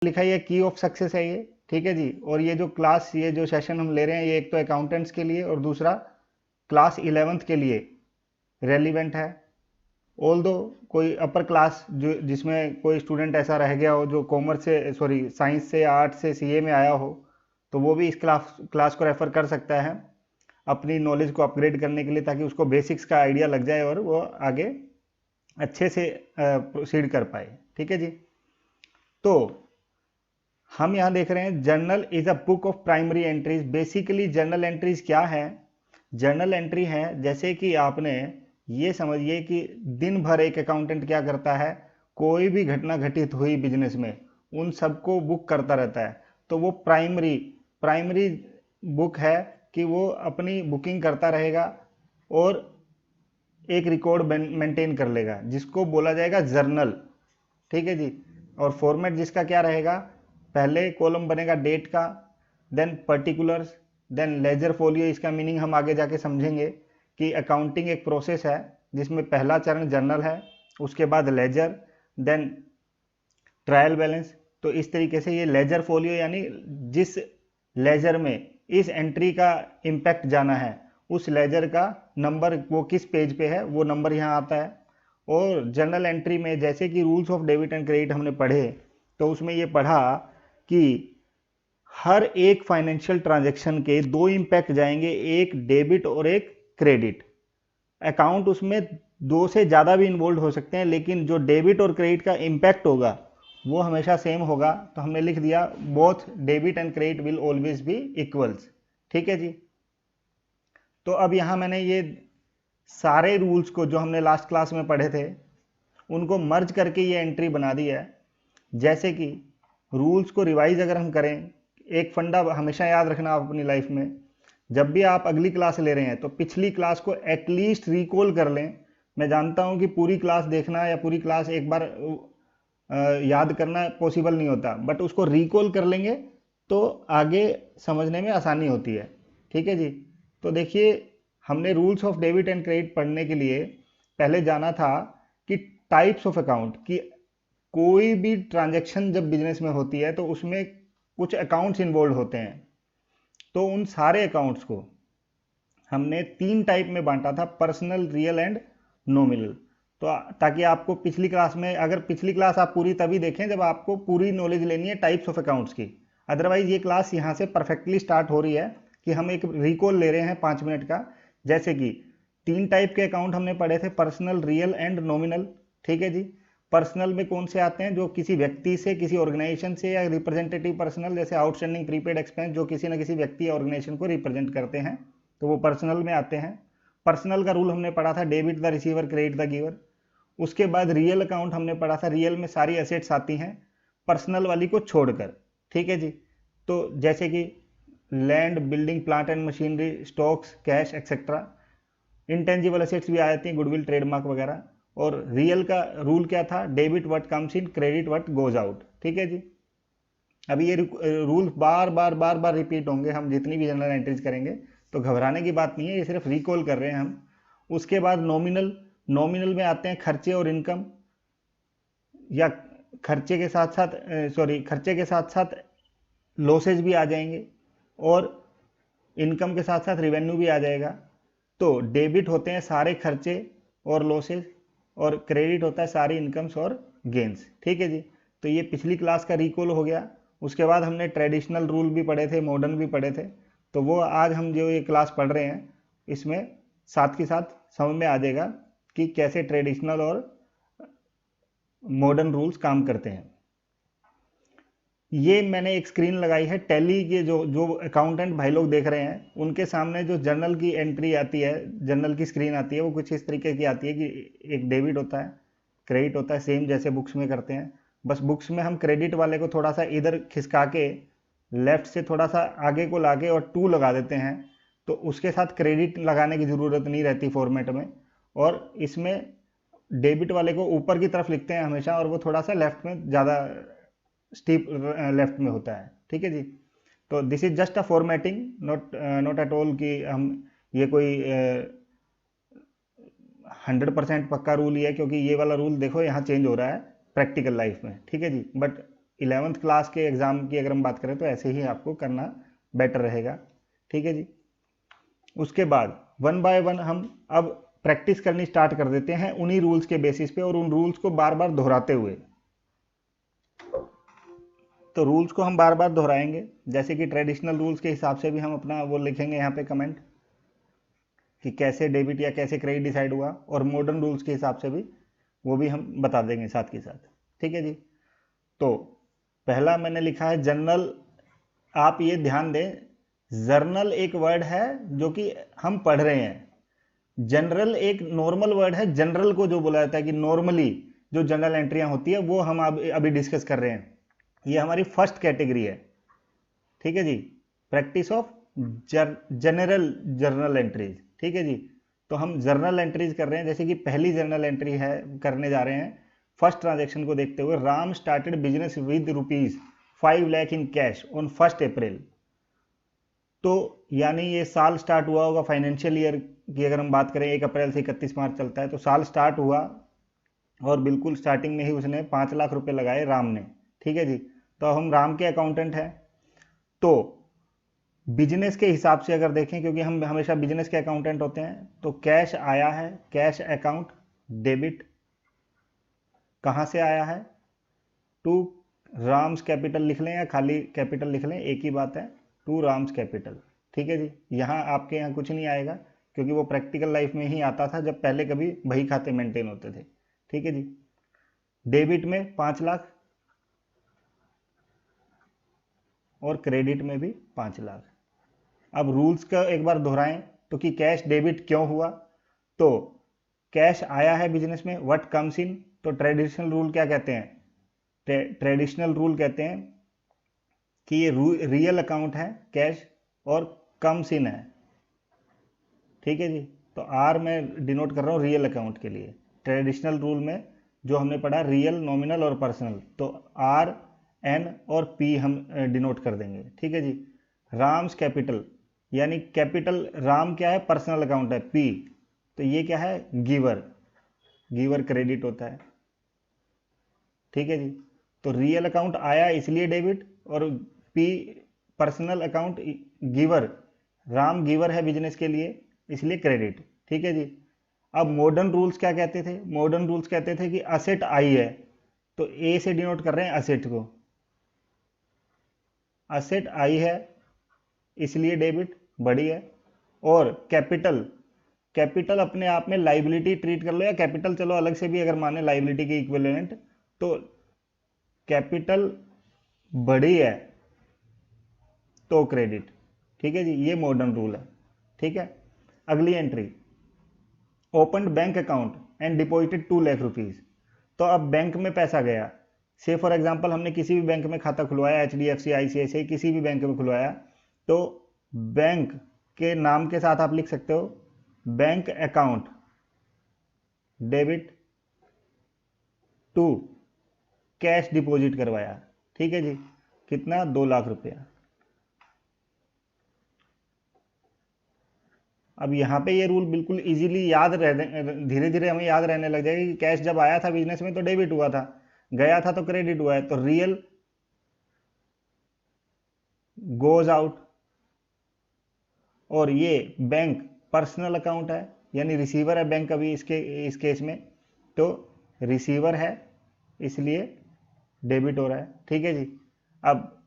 लिखा है की ऑफ सक्सेस है ये, ठीक है जी। और ये जो क्लास, ये जो सेशन हम ले रहे हैं, ये एक तो अकाउंटेंट्स के लिए और दूसरा क्लास 11th के लिए रेलिवेंट है। ऑल दो कोई अपर क्लास जो जिसमें कोई स्टूडेंट ऐसा रह गया हो जो कॉमर्स से, सॉरी साइंस से या आर्ट्स से सीए में आया हो, तो वो भी इस क्लास को रेफर कर सकता है अपनी नॉलेज को अपग्रेड करने के लिए, ताकि उसको बेसिक्स का आइडिया लग जाए और वो आगे अच्छे से प्रोसीड कर पाए, ठीक है जी। तो हम यहाँ देख रहे हैं journal is a book of primary entries. Basically journal entries क्या है? जर्नल एंट्री है जैसे कि आपने ये समझिए कि दिन भर एक अकाउंटेंट क्या करता है, कोई भी घटना घटित हुई बिजनेस में उन सबको बुक करता रहता है। तो वो प्राइमरी प्राइमरी बुक है कि वो अपनी बुकिंग करता रहेगा और एक रिकॉर्ड मेंटेन कर लेगा, जिसको बोला जाएगा जर्नल, ठीक है जी। और फॉर्मेट जिसका क्या रहेगा, पहले कॉलम बनेगा डेट का, then particulars, then ledger folio. इसका मीनिंग हम आगे जाके समझेंगे कि अकाउंटिंग एक प्रोसेस है जिसमें पहला चरण जर्नल है, उसके बाद लेजर, देन ट्रायल बैलेंस। तो इस तरीके से ये लेजर फोलियो यानी जिस लेजर में इस एंट्री का इम्पैक्ट जाना है, उस लेजर का नंबर वो किस पेज पे है वो नंबर यहाँ आता है। और जर्नल एंट्री में जैसे कि rules of debit and credit हमने पढ़े, तो उसमें ये पढ़ा कि हर एक फाइनेंशियल ट्रांजैक्शन के दो इम्पैक्ट जाएंगे, एक डेबिट और एक क्रेडिट। अकाउंट उसमें दो से ज़्यादा भी इन्वॉल्व हो सकते हैं, लेकिन जो डेबिट और क्रेडिट का इम्पैक्ट होगा वो हमेशा सेम होगा। तो हमने लिख दिया both debit and credit will always be equals, ठीक है जी। तो अब यहाँ मैंने ये सारे रूल्स को जो हमने लास्ट क्लास में पढ़े थे उनको मर्ज करके ये एंट्री बना दी है। जैसे कि रूल्स को रिवाइज अगर हम करें, एक फंडा हमेशा याद रखना आप अपनी लाइफ में, जब भी आप अगली क्लास ले रहे हैं तो पिछली क्लास को एटलीस्ट रिकॉल कर लें। मैं जानता हूं कि पूरी क्लास देखना या पूरी क्लास एक बार याद करना पॉसिबल नहीं होता, बट उसको रिकॉल कर लेंगे तो आगे समझने में आसानी होती है, ठीक है जी। तो देखिए, हमने rules of debit and credit पढ़ने के लिए पहले जाना था कि टाइप्स ऑफ अकाउंट, कि कोई भी ट्रांजैक्शन जब बिजनेस में होती है तो उसमें कुछ अकाउंट्स इन्वॉल्व होते हैं। तो उन सारे अकाउंट्स को हमने तीन टाइप में बांटा था, पर्सनल, रियल एंड नॉमिनल। तो ताकि आपको पिछली क्लास में, अगर पिछली क्लास आप पूरी तभी देखें जब आपको पूरी नॉलेज लेनी है टाइप्स ऑफ अकाउंट्स की। अदरवाइज ये क्लास यहाँ से परफेक्टली स्टार्ट हो रही है कि हम एक रिकॉल ले रहे हैं 5 मिनट का। जैसे कि तीन टाइप के अकाउंट हमने पढ़े थे, पर्सनल, रियल एंड नॉमिनल, ठीक है जी। पर्सनल में कौन से आते हैं? जो किसी व्यक्ति से, किसी ऑर्गेनाइजेशन से, या रिप्रेजेंटेटिव पर्सनल, जैसे आउटस्टैंडिंग प्रीपेड एक्सपेंस जो किसी न किसी व्यक्ति या ऑर्गेनाइजेशन को रिप्रेजेंट करते हैं, तो वो पर्सनल में आते हैं। पर्सनल का रूल हमने पढ़ा था, debit the receiver, credit the giver. उसके बाद रियल अकाउंट हमने पढ़ा था, रियल में सारी एसेट्स आती हैं पर्सनल वाली को छोड़कर, ठीक है जी। तो जैसे कि land, building, plant and machinery, stocks, cash etcetera. Intangible assets भी आ जाती हैं, गुडविल, ट्रेडमार्क वगैरह। और रियल का रूल क्या था? Debit what comes in, credit what goes out, ठीक है जी। अभी ये रूल बार बार बार बार रिपीट होंगे हम जितनी भी जनरल एंट्रीज करेंगे, तो घबराने की बात नहीं है, ये सिर्फ रिकॉल कर रहे हैं हम। उसके बाद नॉमिनल, नॉमिनल में आते हैं खर्चे और इनकम, या खर्चे के साथ साथ, सॉरी, खर्चे के साथ साथ लॉसेज भी आ जाएंगे, और इनकम के साथ साथ रिवेन्यू भी आ जाएगा। तो डेबिट होते हैं सारे खर्चे और लॉसेज, और क्रेडिट होता है सारी इनकम्स और गेंस, ठीक है जी। तो ये पिछली क्लास का रिकॉल हो गया। उसके बाद हमने ट्रेडिशनल रूल भी पढ़े थे, मॉडर्न भी पढ़े थे। तो वो आज हम जो ये क्लास पढ़ रहे हैं इसमें साथ के साथ समझ में आ जाएगा कि कैसे ट्रेडिशनल और मॉडर्न रूल्स काम करते हैं। ये मैंने एक स्क्रीन लगाई है टैली के, जो जो अकाउंटेंट भाई लोग देख रहे हैं उनके सामने जो जर्नल की एंट्री आती है, जर्नल की स्क्रीन आती है, वो कुछ इस तरीके की आती है कि एक डेबिट होता है, क्रेडिट होता है, सेम जैसे बुक्स में करते हैं। बस बुक्स में हम क्रेडिट वाले को थोड़ा सा इधर खिसका के लेफ्ट से थोड़ा सा आगे को लाके और 2 लगा देते हैं, तो उसके साथ क्रेडिट लगाने की ज़रूरत नहीं रहती फॉर्मेट में। और इसमें डेबिट वाले को ऊपर की तरफ लिखते हैं हमेशा, और वो थोड़ा सा लेफ्ट में ज़्यादा स्टीप लेफ्ट में होता है, ठीक है जी। तो this is just a formatting, not at all कि हम ये कोई 100% पक्का रूल ही है, क्योंकि ये वाला रूल देखो यहाँ चेंज हो रहा है प्रैक्टिकल लाइफ में, ठीक है जी। बट 11th क्लास के एग्ज़ाम की अगर हम बात करें तो ऐसे ही आपको करना बेटर रहेगा। ठीक है जी। उसके बाद वन बाय वन हम अब प्रैक्टिस करनी स्टार्ट कर देते हैं उन्हीं रूल्स के बेसिस पे और उन रूल्स को बार बार दोहराते हुए। तो रूल्स को हम बार बार दोहराएंगे, जैसे कि ट्रेडिशनल रूल्स के हिसाब से भी हम अपना वो लिखेंगे यहाँ पे कमेंट कि कैसे डेबिट या कैसे क्रेडिट डिसाइड हुआ, और मॉडर्न रूल्स के हिसाब से भी वो भी हम बता देंगे साथ के साथ। ठीक है जी। तो पहला मैंने लिखा है जर्नल। आप ये ध्यान दें, जर्नल एक वर्ड है जो कि हम पढ़ रहे हैं, जनरल एक नॉर्मल वर्ड है। जनरल को जो बोला जाता है कि नॉर्मली जो जनरल एंट्रियां होती है वो हम अभी डिस्कस कर रहे हैं। ये हमारी फर्स्ट कैटेगरी है। ठीक है जी, practice of general journal entries. ठीक है जी। तो हम जर्नल एंट्रीज कर रहे हैं, जैसे कि पहली जर्नल एंट्री है करने जा रहे हैं फर्स्ट ट्रांजैक्शन को देखते हुए। Ram started business with ₹5 lakh in cash on 1 अप्रैल। तो यानी ये साल स्टार्ट हुआ होगा फाइनेंशियल ईयर की अगर हम बात करें, 1 अप्रैल से 31 मार्च चलता है, तो साल स्टार्ट हुआ और बिल्कुल स्टार्टिंग में ही उसने 5 लाख रुपए लगाए राम ने। ठीक है जी। तो हम राम के अकाउंटेंट हैं, तो बिजनेस के हिसाब से अगर देखें, क्योंकि हम हमेशा बिजनेस के अकाउंटेंट होते हैं, तो कैश आया है, कैश अकाउंट डेबिट। कहाँ से आया है? टू राम्स कैपिटल लिख लें या खाली कैपिटल लिख लें, एक ही बात है, टू राम्स कैपिटल। ठीक है जी। यहाँ आपके यहाँ कुछ नहीं आएगा क्योंकि वो प्रैक्टिकल लाइफ में ही आता था जब पहले कभी बही खाते मेंटेन होते थे। ठीक है जी। डेबिट में 5 लाख और क्रेडिट में भी 5 लाख। अब रूल्स का एक बार दोहराएं तो कि कैश डेबिट क्यों हुआ, तो कैश आया है बिजनेस में, व्हाट कम्स इन, तो ट्रेडिशनल रूल क्या कहते हैं? ट्रेडिशनल रूल कहते हैं कि ये रियल अकाउंट है कैश और कम्स इन है। ठीक है जी। तो आर मैं डिनोट कर रहा हूँ रियल अकाउंट के लिए। ट्रेडिशनल रूल में जो हमने पढ़ा रियल, नॉमिनल और पर्सनल, तो आर, एन और पी हम डिनोट कर देंगे। ठीक है जी। राम्स कैपिटल, यानी कैपिटल राम क्या है? पर्सनल अकाउंट है, पी, तो ये क्या है? गिवर। गिवर क्रेडिट होता है। ठीक है जी। तो रियल अकाउंट आया इसलिए डेबिट, और P personal account giver, Ram giver है बिजनेस के लिए इसलिए क्रेडिट। ठीक है जी। अब मॉडर्न रूल्स क्या कहते थे? मॉडर्न रूल्स कहते थे कि असेट आई है, तो ए से डिनोट कर रहे हैं असेट को। असेट आई है इसलिए डेबिट, बड़ी है। और कैपिटल, कैपिटल अपने आप में लाइबिलिटी ट्रीट कर लो, या कैपिटल चलो अलग से भी अगर माने लाइबिलिटी के इक्विवेलेंट, तो कैपिटल बड़ी है तो क्रेडिट। ठीक है जी। ये मॉडर्न रूल है। ठीक है। अगली entry, open bank account and deposited 2 lakh rupees. तो अब बैंक में पैसा गया, से फॉर एग्जांपल हमने किसी भी बैंक में खाता खुलवाया, HDFC, ICICI, किसी भी बैंक में खुलवाया, तो बैंक के नाम के साथ आप लिख सकते हो bank account debit to cash deposit करवाया। ठीक है जी। कितना? 2 लाख रुपया। अब यहाँ पे ये रूल बिल्कुल इजीली याद रह, धीरे धीरे हमें याद रहने लग जाएगा कि कैश जब आया था बिजनेस में तो डेबिट हुआ था, गया था तो क्रेडिट हुआ है, तो रियल गोज आउट। और ये बैंक पर्सनल अकाउंट है, यानी रिसीवर है बैंक अभी इस केस में, तो रिसीवर है इसलिए डेबिट हो रहा है। ठीक है जी। अब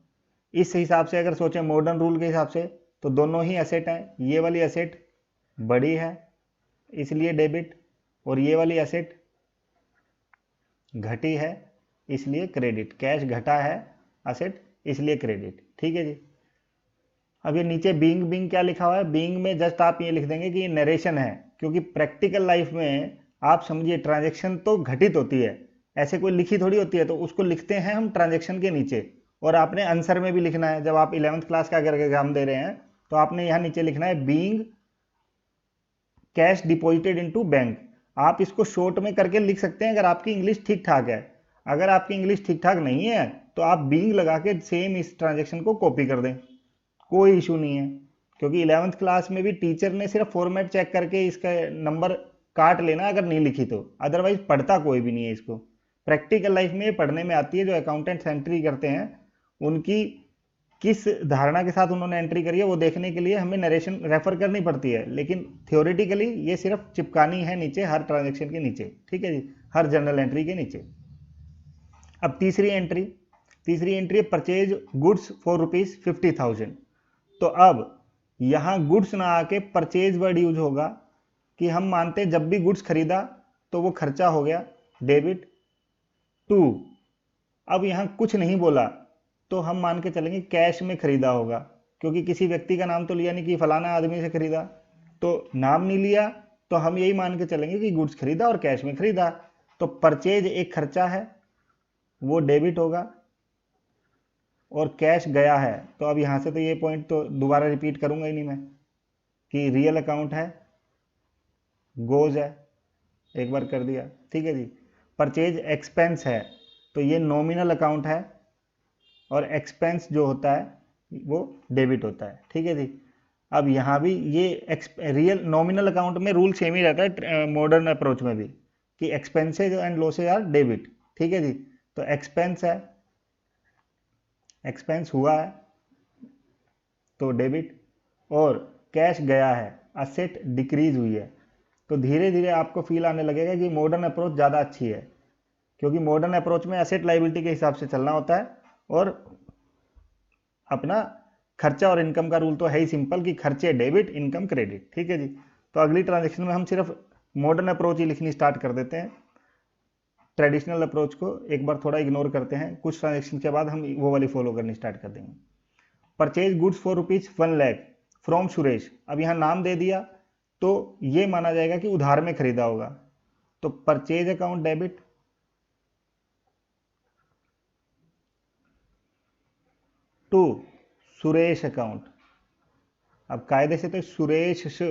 इस हिसाब से अगर सोचें मॉडर्न रूल के हिसाब से, तो दोनों ही एसेट हैं। ये वाली एसेट बड़ी है इसलिए डेबिट, और ये वाली एसेट घटी है इसलिए क्रेडिट। कैश घटा है, एसेट इसलिए क्रेडिट। ठीक है जी। अब ये नीचे बीइंग, बीइंग क्या लिखा हुआ है? बीइंग में जस्ट आप ये लिख देंगे कि ये नरेशन है, क्योंकि प्रैक्टिकल लाइफ में आप समझिए ट्रांजेक्शन तो घटित होती है, ऐसे कोई लिखी थोड़ी होती है, तो उसको लिखते हैं हम ट्रांजेक्शन के नीचे। और आपने आंसर में भी लिखना है, जब आप 11th क्लास का अगर एग्जाम दे रहे हैं तो आपने यहाँ नीचे लिखना है being cash deposited into bank. आप इसको शॉर्ट में करके लिख सकते हैं अगर आपकी इंग्लिश ठीक ठाक है। अगर आपकी इंग्लिश ठीक ठाक नहीं है तो आप बीइंग लगा के सेम इस ट्रांजेक्शन को कॉपी कर दें, कोई इशू नहीं है। क्योंकि 11th क्लास में भी टीचर ने सिर्फ फॉर्मेट चेक करके इसका नंबर काट लेना अगर नहीं लिखी तो, अदरवाइज पढ़ता कोई भी नहीं है इसको। प्रैक्टिकल लाइफ में ये पढ़ने में आती है, जो अकाउंटेंट्स एंट्री करते हैं उनकी किस धारणा के साथ उन्होंने एंट्री करी है वो देखने के लिए हमें नरेशन रेफर करनी पड़ती है, लेकिन थियोरेटिकली ये सिर्फ चिपकानी है नीचे हर ट्रांजेक्शन के नीचे, ठीक है जी, हर जर्नल एंट्री के नीचे। अब तीसरी एंट्री है परचेज गुड्स फॉर ₹50,000। तो अब यहां गुड्स ना आके परचेज वर्ड यूज होगा कि हम मानते हैं जब भी गुड्स खरीदा तो वो खर्चा हो गया, डेबिट टू। अब यहां कुछ नहीं बोला तो हम मान के चलेंगे कैश में खरीदा होगा, क्योंकि किसी व्यक्ति का नाम तो लिया नहीं कि फलाना आदमी से खरीदा, तो नाम नहीं लिया तो हम यही मान के चलेंगे कि गुड्स खरीदा और कैश में खरीदा। तो परचेज एक खर्चा है, वो डेबिट होगा, और कैश गया है। तो अब यहां से तो ये पॉइंट तो दोबारा रिपीट करूंगा ही नहीं मैं कि रियल अकाउंट है, गोज है, एक बार कर दिया, ठीक है जी। परचेज एक्सपेंस है तो ये नॉमिनल अकाउंट है, और एक्सपेंस जो होता है वो डेबिट होता है, ठीक है जी। अब यहाँ भी ये रियल नॉमिनल अकाउंट में रूल सेम ही रहता है मॉडर्न अप्रोच में भी, कि expenses and losses are debit, ठीक है जी। तो एक्सपेंस है, एक्सपेंस हुआ है तो डेबिट, और कैश गया है, असेट डिक्रीज हुई है। तो धीरे धीरे आपको फील आने लगेगा कि मॉडर्न अप्रोच ज़्यादा अच्छी है, क्योंकि मॉडर्न अप्रोच में एसेट लायबिलिटी के हिसाब से चलना होता है, और अपना खर्चा और इनकम का रूल तो है ही सिंपल कि खर्चे डेबिट, इनकम क्रेडिट, ठीक है जी। तो अगली ट्रांजेक्शन में हम सिर्फ मॉडर्न अप्रोच ही लिखनी स्टार्ट कर देते हैं, ट्रेडिशनल अप्रोच को एक बार थोड़ा इग्नोर करते हैं, कुछ ट्रांजेक्शन के बाद हम वो वाली फॉलो करनी स्टार्ट कर देंगे। Purchase goods for ₹1,00,000 from Suresh. अब यहाँ नाम दे दिया तो ये माना जाएगा कि उधार में खरीदा होगा, तो purchase account debit, to Suresh account. अब कायदे से तो सुरेश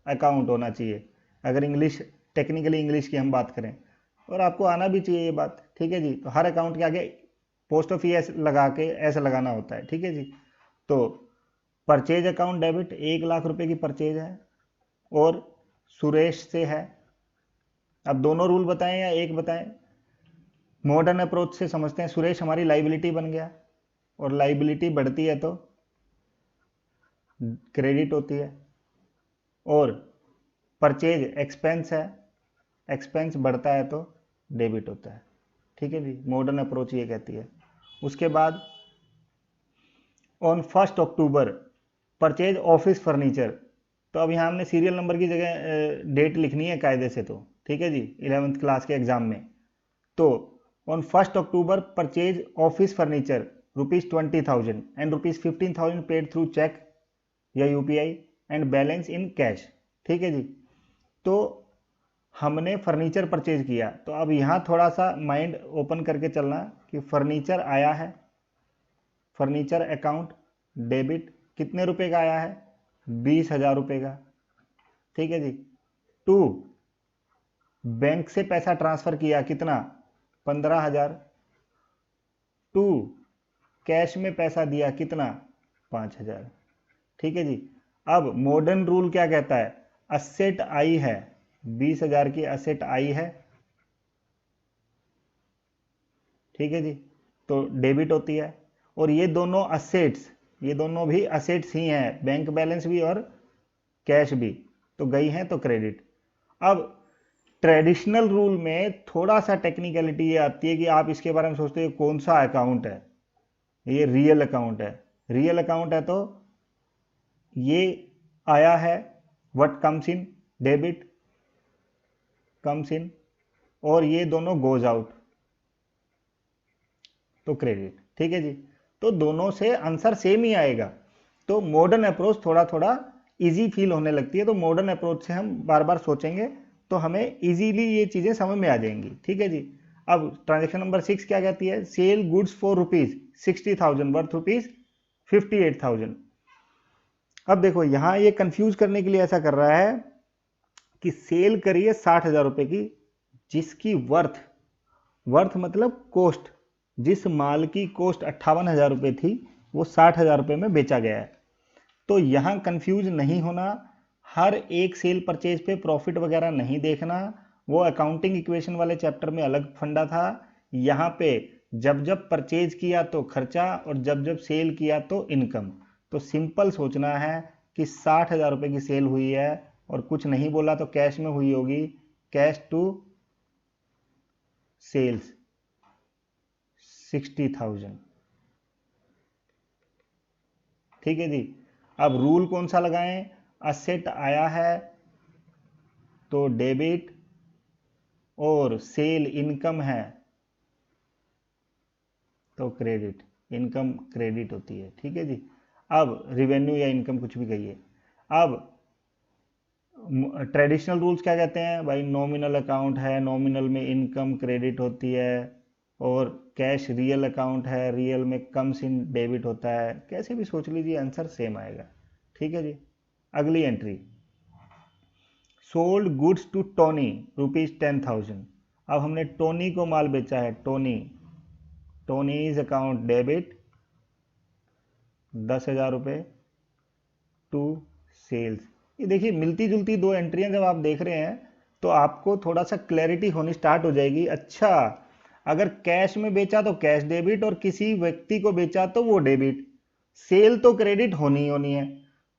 अकाउंट होना चाहिए अगर इंग्लिश, टेक्निकली इंग्लिश की हम बात करें, और आपको आना भी चाहिए ये बात, ठीक है जी। तो हर अकाउंट के आगे पोस्ट ऑफ एस लगा के ऐसा लगाना होता है, ठीक है जी। तो परचेज अकाउंट डेबिट, 1,00,000 रुपए की परचेज है और सुरेश से है। अब दोनों रूल बताएं या एक बताएं? मॉडर्न अप्रोच से समझते हैं, सुरेश हमारी लाइबिलिटी बन गया, और लाइबिलिटी बढ़ती है तो क्रेडिट होती है, और परचेज एक्सपेंस है, एक्सपेंस बढ़ता है तो डेबिट होता है, ठीक है जी। मॉडर्न अप्रोच ये कहती है। उसके बाद on 1 October purchase office furniture. तो अब यहाँ हमने सीरियल नंबर की जगह डेट लिखनी है कायदे से, तो ठीक है जी, 11th क्लास के एग्जाम में। तो on 1 October purchase office furniture ₹20,000 and ₹15,000 paid through cheque या UPI and balance in cash, ठीक है जी। तो हमने फर्नीचर परचेज किया, तो अब यहाँ थोड़ा सा माइंड ओपन करके चलना कि फर्नीचर आया है, फर्नीचर अकाउंट डेबिट, कितने रुपए का आया है? 20,000 रुपए का, ठीक है जी। टू बैंक से पैसा ट्रांसफर किया, कितना? 15,000। टू कैश में पैसा दिया, कितना? 5,000, ठीक है जी। अब मॉडर्न रूल क्या कहता है? असेट आई है, 20,000 की असेट आई है, ठीक है जी, तो डेबिट होती है। और ये दोनों असेट्स, ये दोनों भी असेट्स ही हैं, बैंक बैलेंस भी और कैश भी, तो गई हैं तो क्रेडिट। अब ट्रेडिशनल रूल में थोड़ा सा टेक्निकलिटी ये आती है कि आप इसके बारे में सोचते हो कौन सा अकाउंट है, ये रियल अकाउंट है। रियल अकाउंट है तो ये आया है, what comes in, debit comes in, और ये दोनों गोज आउट तो क्रेडिट, ठीक है जी। तो दोनों से आंसर सेम ही आएगा। तो मॉडर्न अप्रोच थोड़ा थोड़ा इजी फील होने लगती है, तो मॉडर्न अप्रोच से हम बार बार सोचेंगे तो हमें इजीली ये चीजें समझ में आ जाएंगी, ठीक है जी। अब ट्रांजेक्शन नंबर 6 क्या कहती है? Sell goods for ₹60,000 worth ₹58,000। अब देखो यहां ये कंफ्यूज करने के लिए ऐसा कर रहा है कि सेल करिए 60,000 रुपए की, जिसकी वर्थ, वर्थ मतलब कॉस्ट, जिस माल की कॉस्ट 58,000 रुपए थी वो 60,000 रुपए में बेचा गया है। तो यहां कंफ्यूज नहीं होना, हर एक सेल परचेज पे प्रॉफिट वगैरह नहीं देखना, वो अकाउंटिंग इक्वेशन वाले चैप्टर में अलग फंडा था, यहाँ पे जब जब परचेज किया तो खर्चा और जब जब सेल किया तो इनकम। तो सिंपल सोचना है कि 60,000 रुपये की सेल हुई है और कुछ नहीं बोला तो कैश में हुई होगी, कैश टू सेल्स 60,000। ठीक है जी। अब रूल कौन सा लगाएं? असेट आया है तो डेबिट और सेल इनकम है तो क्रेडिट, इनकम क्रेडिट होती है। ठीक है जी। अब रिवेन्यू या इनकम कुछ भी कहिए। अब ट्रेडिशनल रूल्स क्या कहते हैं भाई? नॉमिनल अकाउंट है, नॉमिनल में इनकम क्रेडिट होती है, और कैश रियल अकाउंट है, रियल में कम्स इन डेबिट होता है। कैसे भी सोच लीजिए आंसर सेम आएगा। ठीक है जी। अगली entry, sold goods to Tony ₹10,000। अब हमने टोनी को माल बेचा है, टोनी, टोनीज अकाउंट डेबिट 10,000 रुपये टू सेल्स। ये देखिए मिलती जुलती दो एंट्रियां जब आप देख रहे हैं तो आपको थोड़ा सा क्लैरिटी होनी स्टार्ट हो जाएगी। अच्छा, अगर कैश में बेचा तो कैश डेबिट और किसी व्यक्ति को बेचा तो वो डेबिट, सेल तो क्रेडिट होनी होनी है।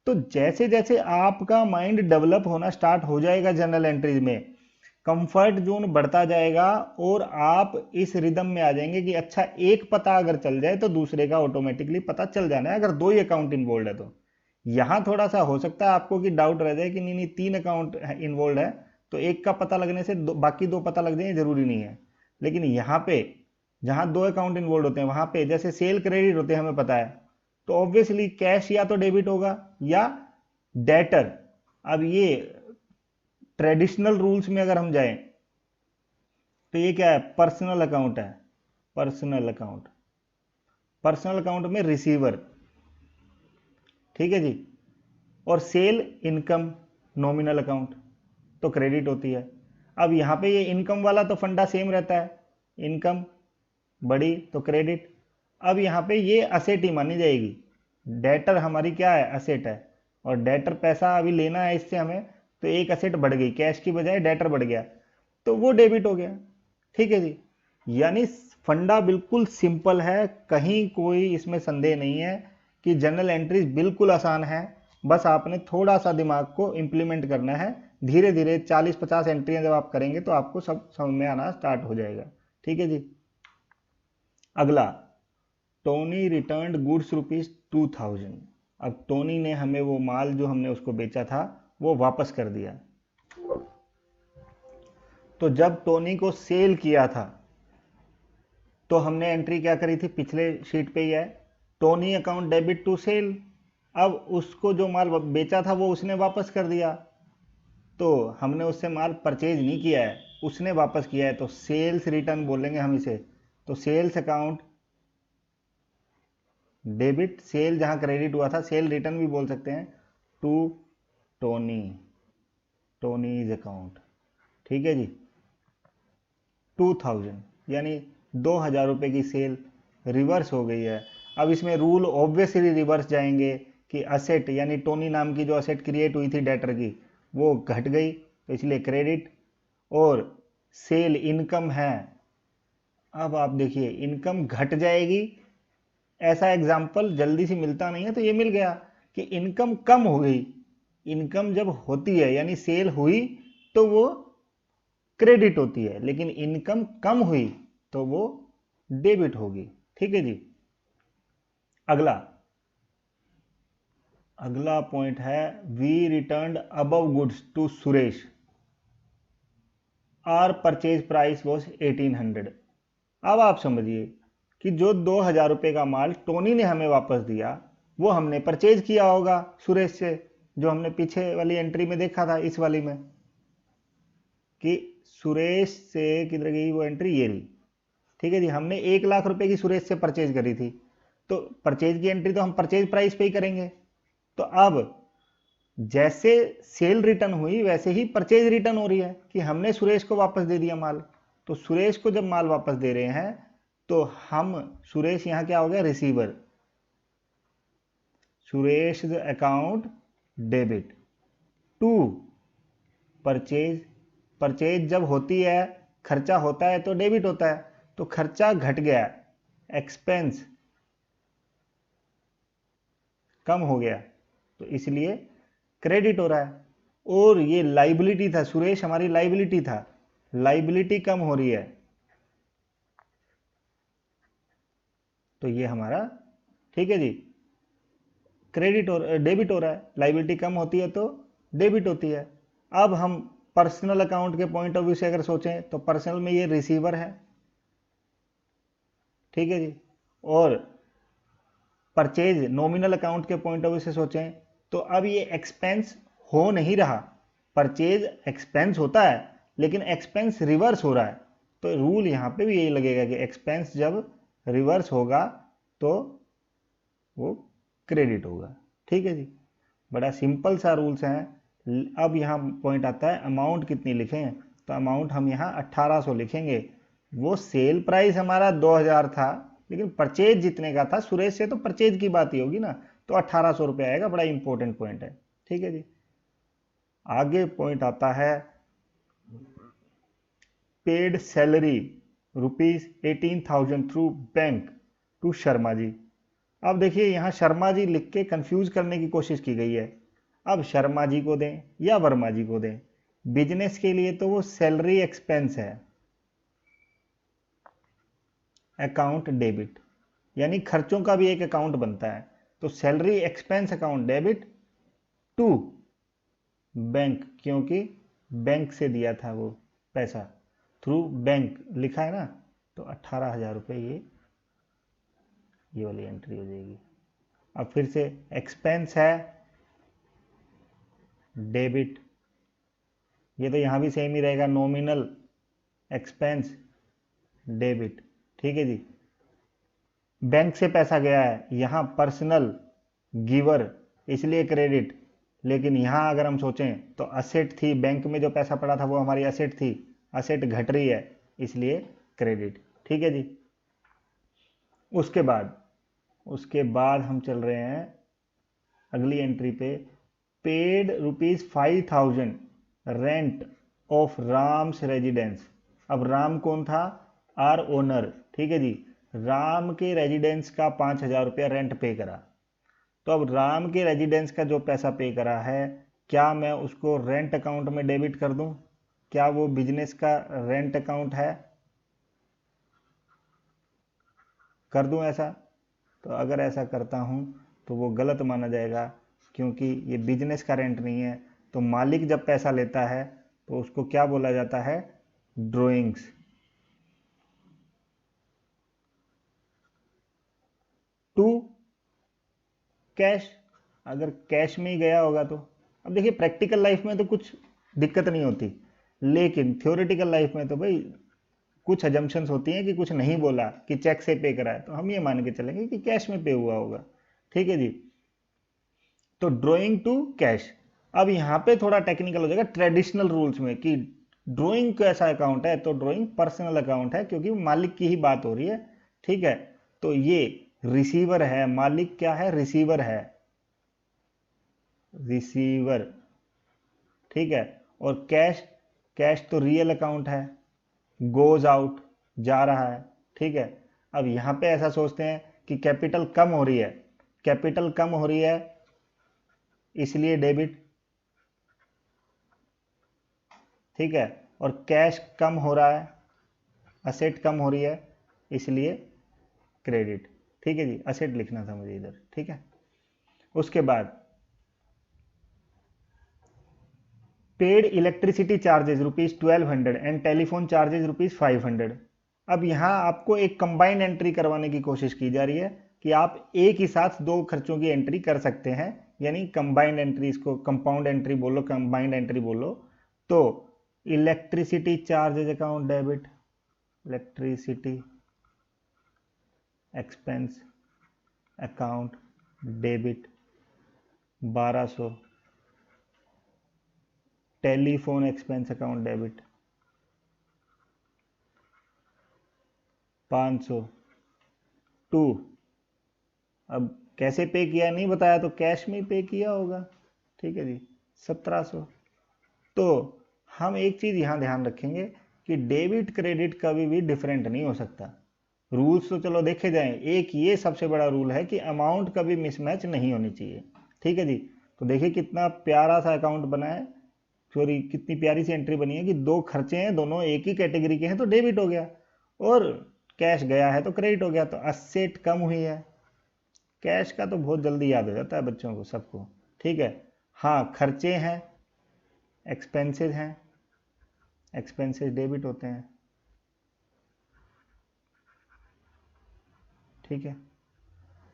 तो जैसे जैसे आपका माइंड डेवलप होना स्टार्ट हो जाएगा जनरल एंट्रीज में, कंफर्ट जोन बढ़ता जाएगा और आप इस रिदम में आ जाएंगे कि अच्छा एक पता अगर चल जाए तो दूसरे का ऑटोमेटिकली पता चल जाना है, अगर दो ही अकाउंट इन्वॉल्व है तो। यहां थोड़ा सा हो सकता है आपको कि डाउट रह जाए कि नहीं नहीं 3 अकाउंट इन्वॉल्व है तो एक का पता लगने से बाकी दो पता लग जाए, जरूरी नहीं है। लेकिन यहाँ पे जहां दो अकाउंट इन्वॉल्व होते हैं वहां पे जैसे सेल क्रेडिट होते हैं हमें पता है, तो ऑब्वियसली कैश या तो डेबिट होगा या डेटर। अब ये ट्रेडिशनल रूल्स में अगर हम जाएं तो ये क्या है? पर्सनल अकाउंट है, पर्सनल अकाउंट, पर्सनल अकाउंट में रिसीवर। ठीक है जी। और सेल इनकम नॉमिनल अकाउंट तो क्रेडिट होती है। अब यहाँ पे ये इनकम वाला तो फंडा सेम रहता है, इनकम बड़ी तो क्रेडिट। अब यहाँ पे ये असेट ही मानी जाएगी, डेटर हमारी क्या है? असेट है, और डेटर पैसा अभी लेना है इससे हमें, तो एक असेट बढ़ गई, कैश की बजाय डेटर बढ़ गया तो वो डेबिट हो गया। ठीक है जी। यानी फंडा बिल्कुल सिंपल है, कहीं कोई इसमें संदेह नहीं है कि जनरल एंट्रीज बिल्कुल आसान है। बस आपने थोड़ा सा दिमाग को इंप्लीमेंट करना है, धीरे धीरे 40-50 एंट्रियां जब आप करेंगे तो आपको सब समझ में आना स्टार्ट हो जाएगा। ठीक है जी। अगला, टोनी रिटर्न्ड गुड्स ₹2,000। अब टोनी ने हमें वो माल जो हमने उसको बेचा था वो वापस कर दिया। तो जब टोनी को सेल किया था तो हमने एंट्री क्या करी थी? पिछले शीट पे ही है, Tony account debit to sale. अब उसको जो माल बेचा था वो उसने वापस कर दिया, तो हमने उससे माल परचेज नहीं किया है, उसने वापस किया है, तो सेल्स रिटर्न बोलेंगे हम इसे। तो सेल्स अकाउंट डेबिट, सेल जहां क्रेडिट हुआ था सेल रिटर्न भी बोल सकते हैं, टू टोनी, टोनीज अकाउंट। ठीक है जी। 2,000 यानी 2,000 रुपये की सेल रिवर्स हो गई है। अब इसमें रूल ऑब्वियसली रिवर्स जाएंगे कि असेट यानी टोनी नाम की जो असेट क्रिएट हुई थी डेटर की वो घट गई तो इसलिए क्रेडिट, और सेल इनकम है। अब आप देखिए इनकम घट जाएगी, ऐसा एग्जाम्पल जल्दी से मिलता नहीं है, तो ये मिल गया कि इनकम कम हो गई। इनकम जब होती है यानी सेल हुई तो वो क्रेडिट होती है, लेकिन इनकम कम हुई तो वो डेबिट होगी। ठीक है जी। अगला, अगला पॉइंट है, we returned above goods to Suresh, our purchase price was 1800। अब आप समझिए कि जो 2,000 रुपये का माल टोनी ने हमें वापस दिया वो हमने परचेज किया होगा सुरेश से, जो हमने पीछे वाली एंट्री में देखा था, इस वाली में कि सुरेश से किधर गई वो एंट्री, ये रही। ठीक है जी। हमने 1,00,000 रुपए की सुरेश से परचेज करी थी, तो परचेज की एंट्री तो हम परचेज प्राइस पे ही करेंगे। तो अब जैसे सेल रिटर्न हुई वैसे ही परचेज रिटर्न हो रही है कि हमने सुरेश को वापस दे दिया माल। तो सुरेश को जब माल वापस दे रहे हैं तो हम, सुरेश यहां क्या हो गया? Receiver, Suresh account debit to purchase. Purchase जब होती है, खर्चा होता है तो डेबिट होता है, तो खर्चा घट गया, एक्सपेंस कम हो गया, तो इसलिए क्रेडिट हो रहा है। और ये लाइबिलिटी था सुरेश, हमारी लाइबिलिटी था, लाइबिलिटी कम हो रही है, तो ये हमारा, ठीक है जी, क्रेडिट और डेबिट हो रहा है। लाइबिलिटी कम होती है तो डेबिट होती है। अब हम पर्सनल अकाउंट के पॉइंट ऑफ व्यू से अगर सोचें तो पर्सनल में ये रिसीवर है, ठीक है जी। और परचेज नॉमिनल अकाउंट के पॉइंट ऑफ व्यू से सोचें तो अब ये एक्सपेंस हो नहीं रहा, परचेज एक्सपेंस होता है लेकिन एक्सपेंस रिवर्स हो रहा है। तो रूल यहां पे भी यही लगेगा कि एक्सपेंस जब रिवर्स होगा तो वो क्रेडिट होगा, ठीक है जी। बड़ा सिंपल सा रूल्स हैं। अब यहाँ पॉइंट आता है अमाउंट कितनी लिखें, तो अमाउंट हम यहाँ 1800 लिखेंगे। वो सेल प्राइस हमारा 2000 था, लेकिन परचेज जितने का था, सुरेश से तो परचेज की बात ही होगी ना, तो 1800 रुपये आएगा। बड़ा इंपॉर्टेंट पॉइंट है, ठीक है जी। आगे पॉइंट आता है paid salary ₹18,000 through bank to Sharma ji. अब देखिए यहाँ शर्मा जी लिख के कंफ्यूज करने की कोशिश की गई है। अब शर्मा जी को दें या वर्मा जी को दें, बिजनेस के लिए तो वो सैलरी एक्सपेंस है, अकाउंट डेबिट, यानी खर्चों का भी एक अकाउंट बनता है। तो salary expense account debit to bank, क्योंकि बैंक से दिया था वो पैसा, थ्रू बैंक लिखा है ना, तो 18,000 रुपये ये वाली एंट्री हो जाएगी। अब फिर से एक्सपेंस है डेबिट, ये तो यहां भी सेम ही रहेगा, नॉमिनल एक्सपेंस डेबिट, ठीक है जी। बैंक से पैसा गया है, यहां पर्सनल गिवर, इसलिए क्रेडिट। लेकिन यहां अगर हम सोचें तो असेट थी, बैंक में जो पैसा पड़ा था वो हमारी असेट थी, असेट घट रही है, इसलिए क्रेडिट, ठीक है जी। उसके बाद हम चल रहे हैं अगली एंट्री पे, paid ₹5,000 rent of Ram's residence. अब राम कौन था, आर ओनर, ठीक है जी। राम के रेजिडेंस का 5,000 रुपया रेंट पे करा। तो अब राम के रेजिडेंस का जो पैसा पे करा है, क्या मैं उसको रेंट अकाउंट में डेबिट कर दूं? क्या वो बिजनेस का रेंट अकाउंट है? कर दूं ऐसा? तो अगर ऐसा करता हूं तो वो गलत माना जाएगा, क्योंकि ये बिजनेस का रेंट नहीं है। तो मालिक जब पैसा लेता है तो उसको क्या बोला जाता है, ड्रॉइंग्स। टू कैश, अगर कैश में ही गया होगा तो, अब देखिए प्रैक्टिकल लाइफ में तो कुछ दिक्कत नहीं होती, लेकिन थ्योरेटिकल लाइफ में तो भाई कुछ अजम्पशंस होती हैं कि कुछ नहीं बोला कि चेक से पे करा है, तो हम ये मान के चलेंगे कि कैश में पे हुआ होगा, ठीक है जी। तो ड्रॉइंग टू कैश। अब यहां पे थोड़ा टेक्निकल हो जाएगा ट्रेडिशनल रूल्स में कि ड्रॉइंग कैसा अकाउंट है, तो ड्रॉइंग पर्सनल अकाउंट है, क्योंकि मालिक की ही बात हो रही है, ठीक है। तो ये रिसीवर है, मालिक क्या है, रिसीवर है, रिसीवर, ठीक है। और कैश, कैश तो रियल अकाउंट है, गोज आउट, जा रहा है, ठीक है। अब यहां पे ऐसा सोचते हैं कि कैपिटल कम हो रही है, कैपिटल कम हो रही है इसलिए डेबिट, ठीक है। और कैश कम हो रहा है, असेट कम हो रही है, इसलिए क्रेडिट, ठीक है जी। असेट लिखना था मुझे इधर, ठीक है। उसके बाद paid electricity charges ₹1200 and telephone charges ₹500। अब यहां आपको एक कंबाइंड एंट्री करवाने की कोशिश की जा रही है कि आप एक ही साथ दो खर्चों की एंट्री कर सकते हैं, यानी कंबाइंड एंट्री, इसको कंपाउंड एंट्री बोलो, कंबाइंड एंट्री बोलो। तो electricity charges account debit, electricity expense account debit 1200, telephone expense account debit 500 to, अब कैसे पे किया नहीं बताया, तो कैश में पे किया होगा, ठीक है जी, 1700। तो हम एक चीज यहां ध्यान रखेंगे कि डेबिट क्रेडिट कभी भी डिफरेंट नहीं हो सकता। रूल्स तो चलो देखे जाएं, एक ये सबसे बड़ा रूल है कि अमाउंट कभी मिसमैच नहीं होनी चाहिए। ठीक है जी। तो देखिए कितना प्यारा सा अकाउंट बना है, सॉरी कितनी प्यारी सी एंट्री बनी है कि दो खर्चे हैं, दोनों एक ही कैटेगरी के हैं तो डेबिट हो गया, और कैश गया है तो क्रेडिट हो गया, तो असेट कम हुई है। कैश का तो बहुत जल्दी याद हो जाता है बच्चों को सबको। ठीक है। हाँ, खर्चे हैं, एक्सपेंसेस हैं, एक्सपेंसेस डेबिट होते हैं। ठीक है।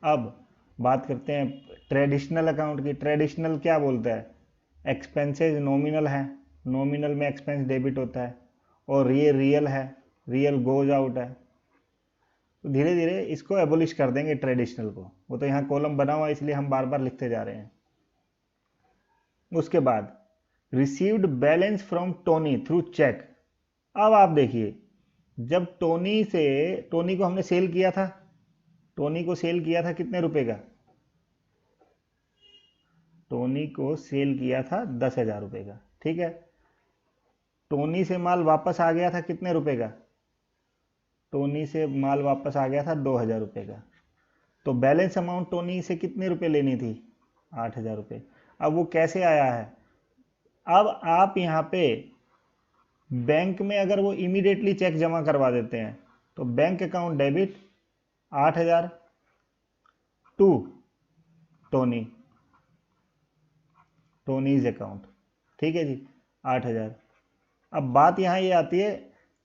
अब बात करते हैं ट्रेडिशनल अकाउंट की। ट्रेडिशनल क्या बोलता है? एक्सपेंसेस नॉमिनल है, नॉमिनल में एक्सपेंस डेबिट होता है, और ये रियल है, रियल गोज आउट है। तो धीरे धीरे इसको एबोलिश कर देंगे ट्रेडिशनल को, वो तो यहाँ कॉलम बना हुआ है इसलिए हम बार बार लिखते जा रहे हैं। उसके बाद received balance from Tony through cheque. अब आप देखिए, जब टोनी को हमने सेल किया था, टोनी को सेल किया था कितने रुपए का? टोनी को सेल किया था 10,000 रुपए का। ठीक है। टोनी से माल वापस आ गया था कितने रुपए का? टोनी से माल वापस आ गया था 2,000 रुपए का। तो बैलेंस अमाउंट टोनी से कितने रुपए लेनी थी? 8,000 रुपए। अब वो कैसे आया है? अब आप यहाँ पे बैंक में अगर वो इमीडिएटली चेक जमा करवा देते हैं तो bank account debit 8,000 to Tony, Tony's account. ठीक है जी, 8,000। अब बात यहाँ ये आती है,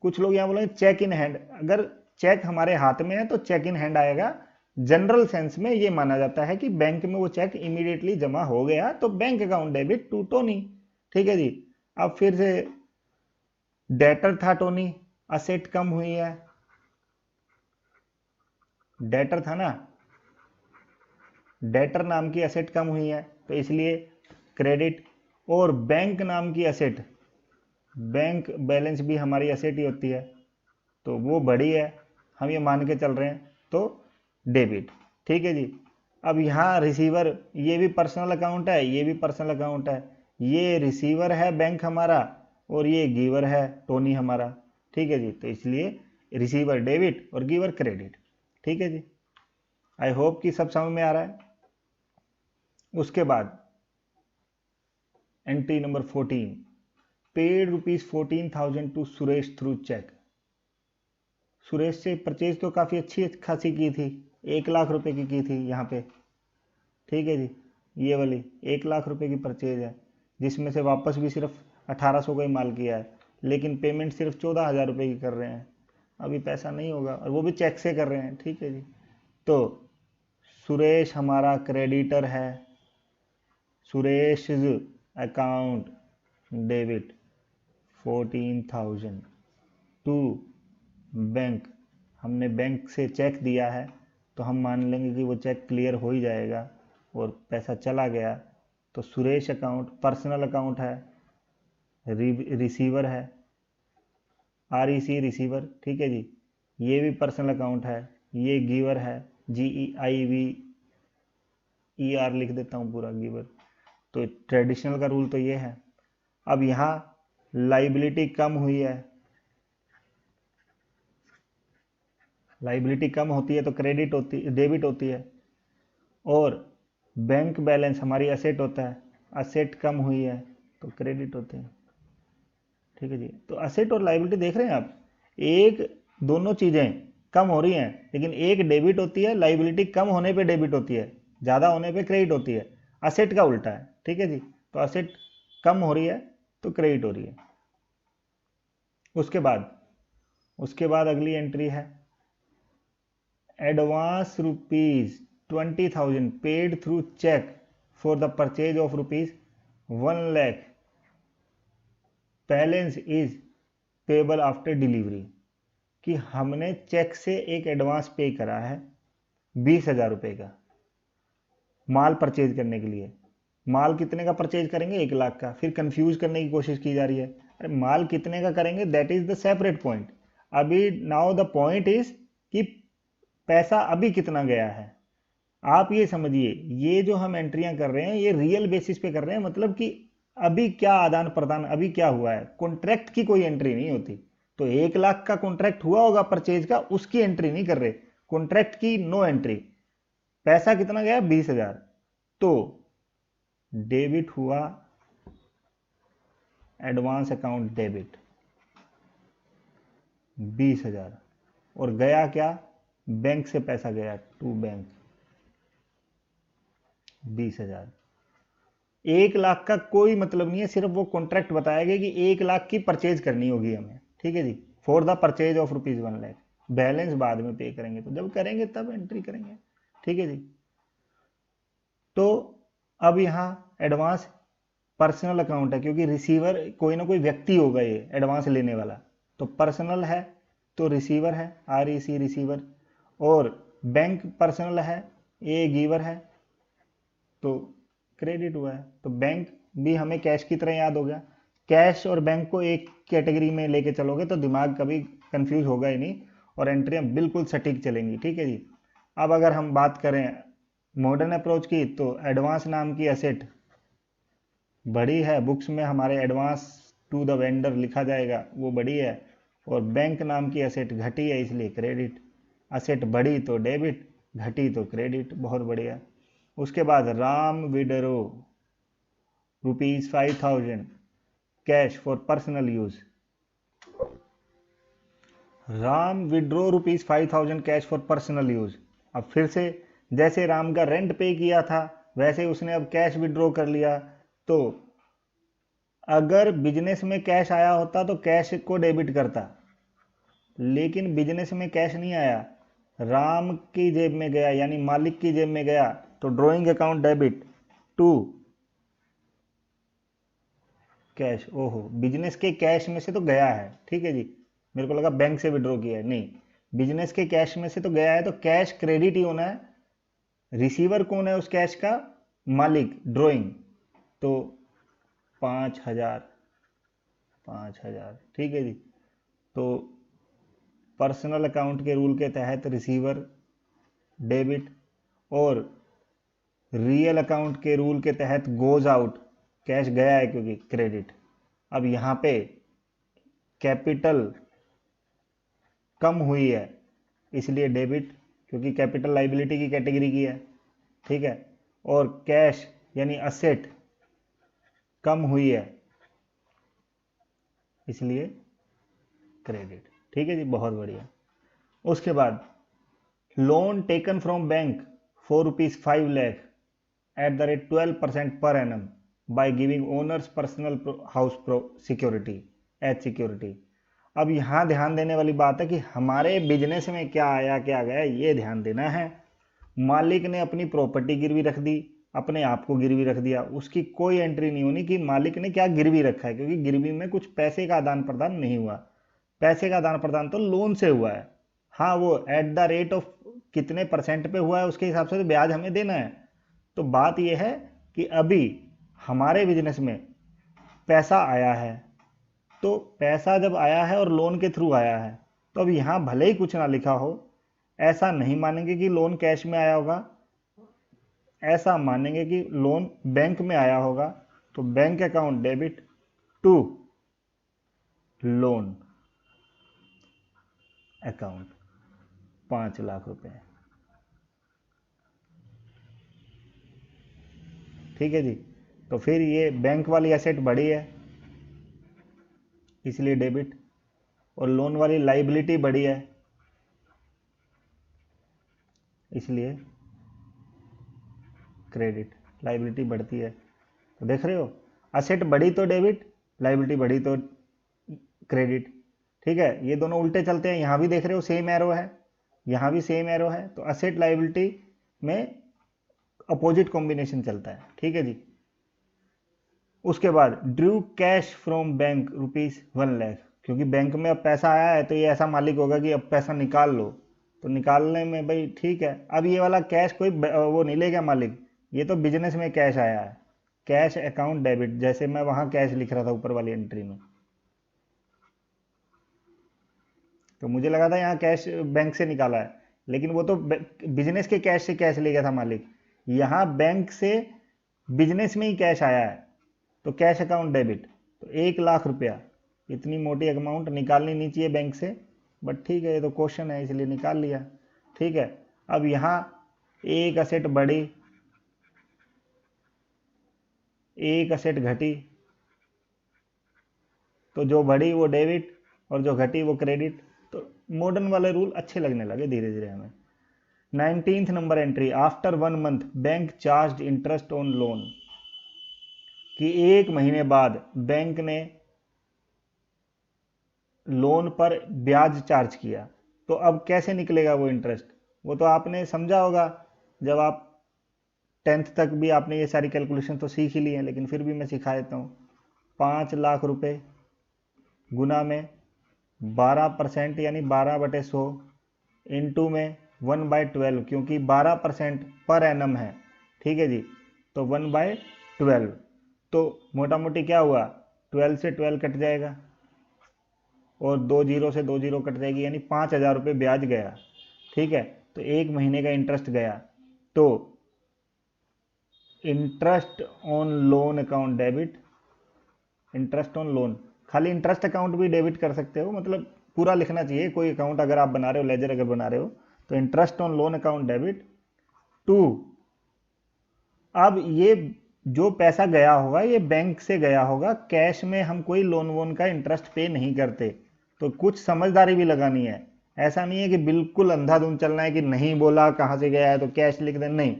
कुछ लोग यहाँ बोलेंगे चेक इन हैंड। अगर चेक हमारे हाथ में है तो चेक इन हैंड आएगा। जनरल सेंस में ये माना जाता है कि बैंक में वो चेक इमीडिएटली जमा हो गया तो bank account debit to Tony. ठीक है जी। अब फिर से डेटर था टोनी, असेट कम हुई है, डेटर था ना, डेटर नाम की असेट कम हुई है तो इसलिए क्रेडिट। और बैंक नाम की असेट, बैंक बैलेंस भी हमारी असेट ही होती है तो वो बड़ी है, हम ये मान के चल रहे हैं तो डेबिट। ठीक है जी। अब यहाँ रिसीवर, ये भी पर्सनल अकाउंट है, ये भी पर्सनल अकाउंट है, ये रिसीवर है बैंक हमारा और ये गिवर है टोनी हमारा। ठीक है जी। तो इसलिए रिसीवर डेबिट और गिवर क्रेडिट। ठीक है जी। आई होप कि सब समझ में आ रहा है। उसके बाद entry number 14, paid ₹14,000 to Suresh through cheque. Suresh से परचेज तो काफ़ी अच्छी खासी की थी, 1,00,000 रुपए की थी यहाँ पे। ठीक है जी। ये वाली 1,00,000 रुपए की परचेज है, जिसमें से वापस भी सिर्फ 1,800 का ही माल किया है, लेकिन पेमेंट सिर्फ 14,000 रुपए की कर रहे हैं। अभी पैसा नहीं होगा और वो भी चेक से कर रहे हैं। ठीक है जी। तो सुरेश हमारा क्रेडिटर है, Suresh account debit 14,000 to bank. हमने बैंक से चेक दिया है तो हम मान लेंगे कि वो चेक क्लियर हो ही जाएगा और पैसा चला गया। तो सुरेश अकाउंट पर्सनल अकाउंट है, रिसीवर है, REC रिसीवर। ठीक है जी। ये भी पर्सनल अकाउंट है, ये गिवर है, GEIVER लिख देता हूँ पूरा, गिवर। तो ट्रेडिशनल का रूल तो ये है। अब यहाँ लाइबिलिटी कम हुई है, लाइबिलिटी कम होती है तो क्रेडिट होती, डेबिट होती है, और बैंक बैलेंस हमारी असेट होता है, असेट कम हुई है तो क्रेडिट होते हैं। ठीक है जी। तो असेट और लाइबिलिटी देख रहे हैं आप, एक दोनों चीजें कम हो रही हैं, लेकिन एक डेबिट होती है, लाइबिलिटी कम होने पे डेबिट होती है, ज्यादा होने पे क्रेडिट होती है। असेट का उल्टा है। ठीक है जी। तो असेट कम हो रही है तो क्रेडिट हो रही है। उसके बाद अगली एंट्री है advance ₹20,000 paid through cheque for the purchase of ₹1,00,000, balance is payable after delivery. कि हमने चेक से एक एडवांस पे करा है 20,000 रुपए का माल परचेज करने के लिए। माल कितने का परचेज करेंगे? 1,00,000 का। फिर कंफ्यूज करने की कोशिश की जा रही है, अरे माल कितने का करेंगे, that is the separate point. अभी नाउ द पॉइंट इज कि पैसा अभी कितना गया है। आप ये समझिए, ये जो हम एंट्रियां कर रहे हैं ये रियल बेसिस पे कर रहे हैं, मतलब कि अभी क्या आदान प्रदान, अभी क्या हुआ है, कॉन्ट्रैक्ट की कोई एंट्री नहीं होती। तो 1 लाख का कॉन्ट्रैक्ट हुआ होगा परचेज का, उसकी एंट्री नहीं कर रहे, कॉन्ट्रैक्ट की नो एंट्री। पैसा कितना गया? 20,000। तो डेबिट हुआ एडवांस अकाउंट डेबिट 20,000, और गया क्या? बैंक से पैसा गया टू बैंक 20,000। 1 लाख का कोई मतलब नहीं है, सिर्फ वो कॉन्ट्रैक्ट बताया गया कि 1 लाख की परचेज करनी होगी हमें, ठीक है जी, for the purchase of ₹1 lakh. Balance बाद में पे करेंगे, तो जब करेंगे तब एंट्री करेंगे, ठीक है जी। तो अब यहाँ एडवांस पर्सनल अकाउंट है, क्योंकि रिसीवर कोई ना कोई व्यक्ति होगा ये एडवांस लेने वाला, तो पर्सनल है तो रिसीवर है, REC रिसीवर, और बैंक पर्सनल है, ये गिवर है, तो क्रेडिट हुआ है। तो बैंक भी हमें कैश की तरह याद हो गया। कैश और बैंक को एक कैटेगरी में लेके चलोगे तो दिमाग कभी कंफ्यूज होगा ही नहीं, और एंट्रियां बिल्कुल सटीक चलेंगी, ठीक है जी। अब अगर हम बात करें मॉडर्न अप्रोच की, तो एडवांस नाम की एसेट बड़ी है, बुक्स में हमारे एडवांस टू द वेंडर लिखा जाएगा, वो बड़ी है, और बैंक नाम की एसेट घटी है, इसलिए क्रेडिट। एसेट बढ़ी तो डेबिट, घटी तो क्रेडिट, बहुत बढ़िया। उसके बाद Ram withdrew ₹5,000 cash for personal use. Ram withdrew ₹5,000 cash for personal use. अब फिर से जैसे राम का रेंट पे किया था, वैसे उसने अब कैश विड्रॉ कर लिया। तो अगर बिजनेस में कैश आया होता तो कैश को डेबिट करता, लेकिन बिजनेस में कैश नहीं आया, राम की जेब में गया, यानी मालिक की जेब में गया, तो drawing account debit to cash. ओहो, बिजनेस के कैश में से तो गया है, ठीक है जी, मेरे को लगा बैंक से विड्रॉ किया है, नहीं, बिजनेस के कैश में से तो गया है, तो कैश क्रेडिट ही होना है। रिसीवर कौन है उस कैश का? मालिक, ड्रॉइंग, तो 5,000, 5,000, ठीक है जी। तो पर्सनल अकाउंट के रूल के तहत रिसीवर डेबिट, और रियल अकाउंट के रूल के तहत गोज आउट, कैश गया है क्योंकि, क्रेडिट। अब यहाँ पे कैपिटल कम हुई है इसलिए डेबिट, क्योंकि कैपिटल लाइबिलिटी की कैटेगरी की है, ठीक है। और कैश यानी असेट कम हुई है इसलिए क्रेडिट, ठीक है जी, बहुत बढ़िया। उसके बाद loan taken from bank for ₹5 lakh at the rate 12% per annum by giving owners personal house security as security. अब यहाँ ध्यान देने वाली बात है कि हमारे बिजनेस में क्या आया क्या गया, ये ध्यान देना है। मालिक ने अपनी प्रॉपर्टी गिरवी रख दी, अपने आप को गिरवी रख दिया, उसकी कोई एंट्री नहीं होनी कि मालिक ने क्या गिरवी रखा है, क्योंकि गिरवी में कुछ पैसे का आदान प्रदान नहीं हुआ। पैसे का आदान प्रदान तो लोन से हुआ है, हाँ, वो एट द रेट ऑफ कितने % पे हुआ है उसके हिसाब से तो ब्याज हमें देना है। तो बात यह है कि अभी हमारे बिजनेस में पैसा आया है, तो पैसा जब आया है और लोन के थ्रू आया है, तो अब यहाँ भले ही कुछ ना लिखा हो, ऐसा नहीं मानेंगे कि लोन कैश में आया होगा, ऐसा मानेंगे कि लोन बैंक में आया होगा। तो bank account debit to loan account 5,00,000 रुपए, ठीक है जी। तो फिर ये बैंक वाली एसेट बढ़ी है इसलिए डेबिट, और लोन वाली लाइबिलिटी बढ़ी है इसलिए क्रेडिट। लाइबिलिटी बढ़ती है तो देख रहे हो, असेट बढ़ी तो डेबिट, लाइबिलिटी बढ़ी तो क्रेडिट, ठीक है। ये दोनों उल्टे चलते हैं, यहां भी देख रहे हो सेम एरो है, यहां भी सेम एरो है, तो असेट लाइबिलिटी में अपोजिट कॉम्बिनेशन चलता है, ठीक है जी। उसके बाद Drew cash from bank ₹1 lakh, क्योंकि बैंक में अब पैसा आया है तो ये ऐसा मालिक होगा कि अब पैसा निकाल लो, तो निकालने में भाई ठीक है। अब ये वाला कैश कोई वो नहीं लेगा मालिक, ये तो बिजनेस में कैश आया है, कैश अकाउंट डेबिट, जैसे मैं वहां कैश लिख रहा था ऊपर वाली एंट्री में, तो मुझे लगा था यहाँ कैश बैंक से निकाला है, लेकिन वो तो बिजनेस के कैश से कैश ले गया था मालिक, यहाँ बैंक से बिजनेस में ही कैश आया है, तो कैश अकाउंट डेबिट, तो ₹1,00,000 इतनी मोटी अमाउंट निकालनी नहीं चाहिए बैंक से, बट ठीक है, ये तो क्वेश्चन है इसलिए निकाल लिया। ठीक है, अब यहाँ एक असेट बढ़ी, एक असेट घटी, तो जो बढ़ी वो डेबिट और जो घटी वो क्रेडिट। तो मॉडर्न वाले रूल अच्छे लगने लगे धीरे धीरे हमें। 19th number entry, after 1 month bank charge interest on loan, कि 1 महीने बाद बैंक ने लोन पर ब्याज चार्ज किया। तो अब कैसे निकलेगा वो इंटरेस्ट, वो तो आपने समझा होगा, जब आप 10th तक भी आपने ये सारी कैलकुलेशन तो सीख ही ली है, लेकिन फिर भी मैं सिखा देता हूँ। 5 लाख रुपए गुना में 12% यानी 12/100 इंटू में 1/12, क्योंकि 12% पर एनम है। ठीक है जी, तो 1/12, तो मोटा मोटी क्या हुआ, 12 से 12 कट जाएगा और 2 जीरो से 2 जीरो कट जाएगी, यानी 5,000 रुपये ब्याज गया। ठीक है, तो 1 महीने का इंटरेस्ट गया। तो interest on loan account debit, interest on loan, खाली इंटरेस्ट अकाउंट भी डेबिट कर सकते हो, मतलब पूरा लिखना चाहिए। कोई अकाउंट अगर आप बना रहे हो, लेजर अगर बना रहे हो, तो interest on loan account debit to, अब ये जो पैसा गया होगा ये बैंक से गया होगा, कैश में हम कोई लोन वोन का इंटरेस्ट पे नहीं करते। तो कुछ समझदारी भी लगानी है, ऐसा नहीं है कि बिल्कुल अंधाधुंध चलना है कि नहीं बोला कहां से गया है तो कैश लिख दे, नहीं।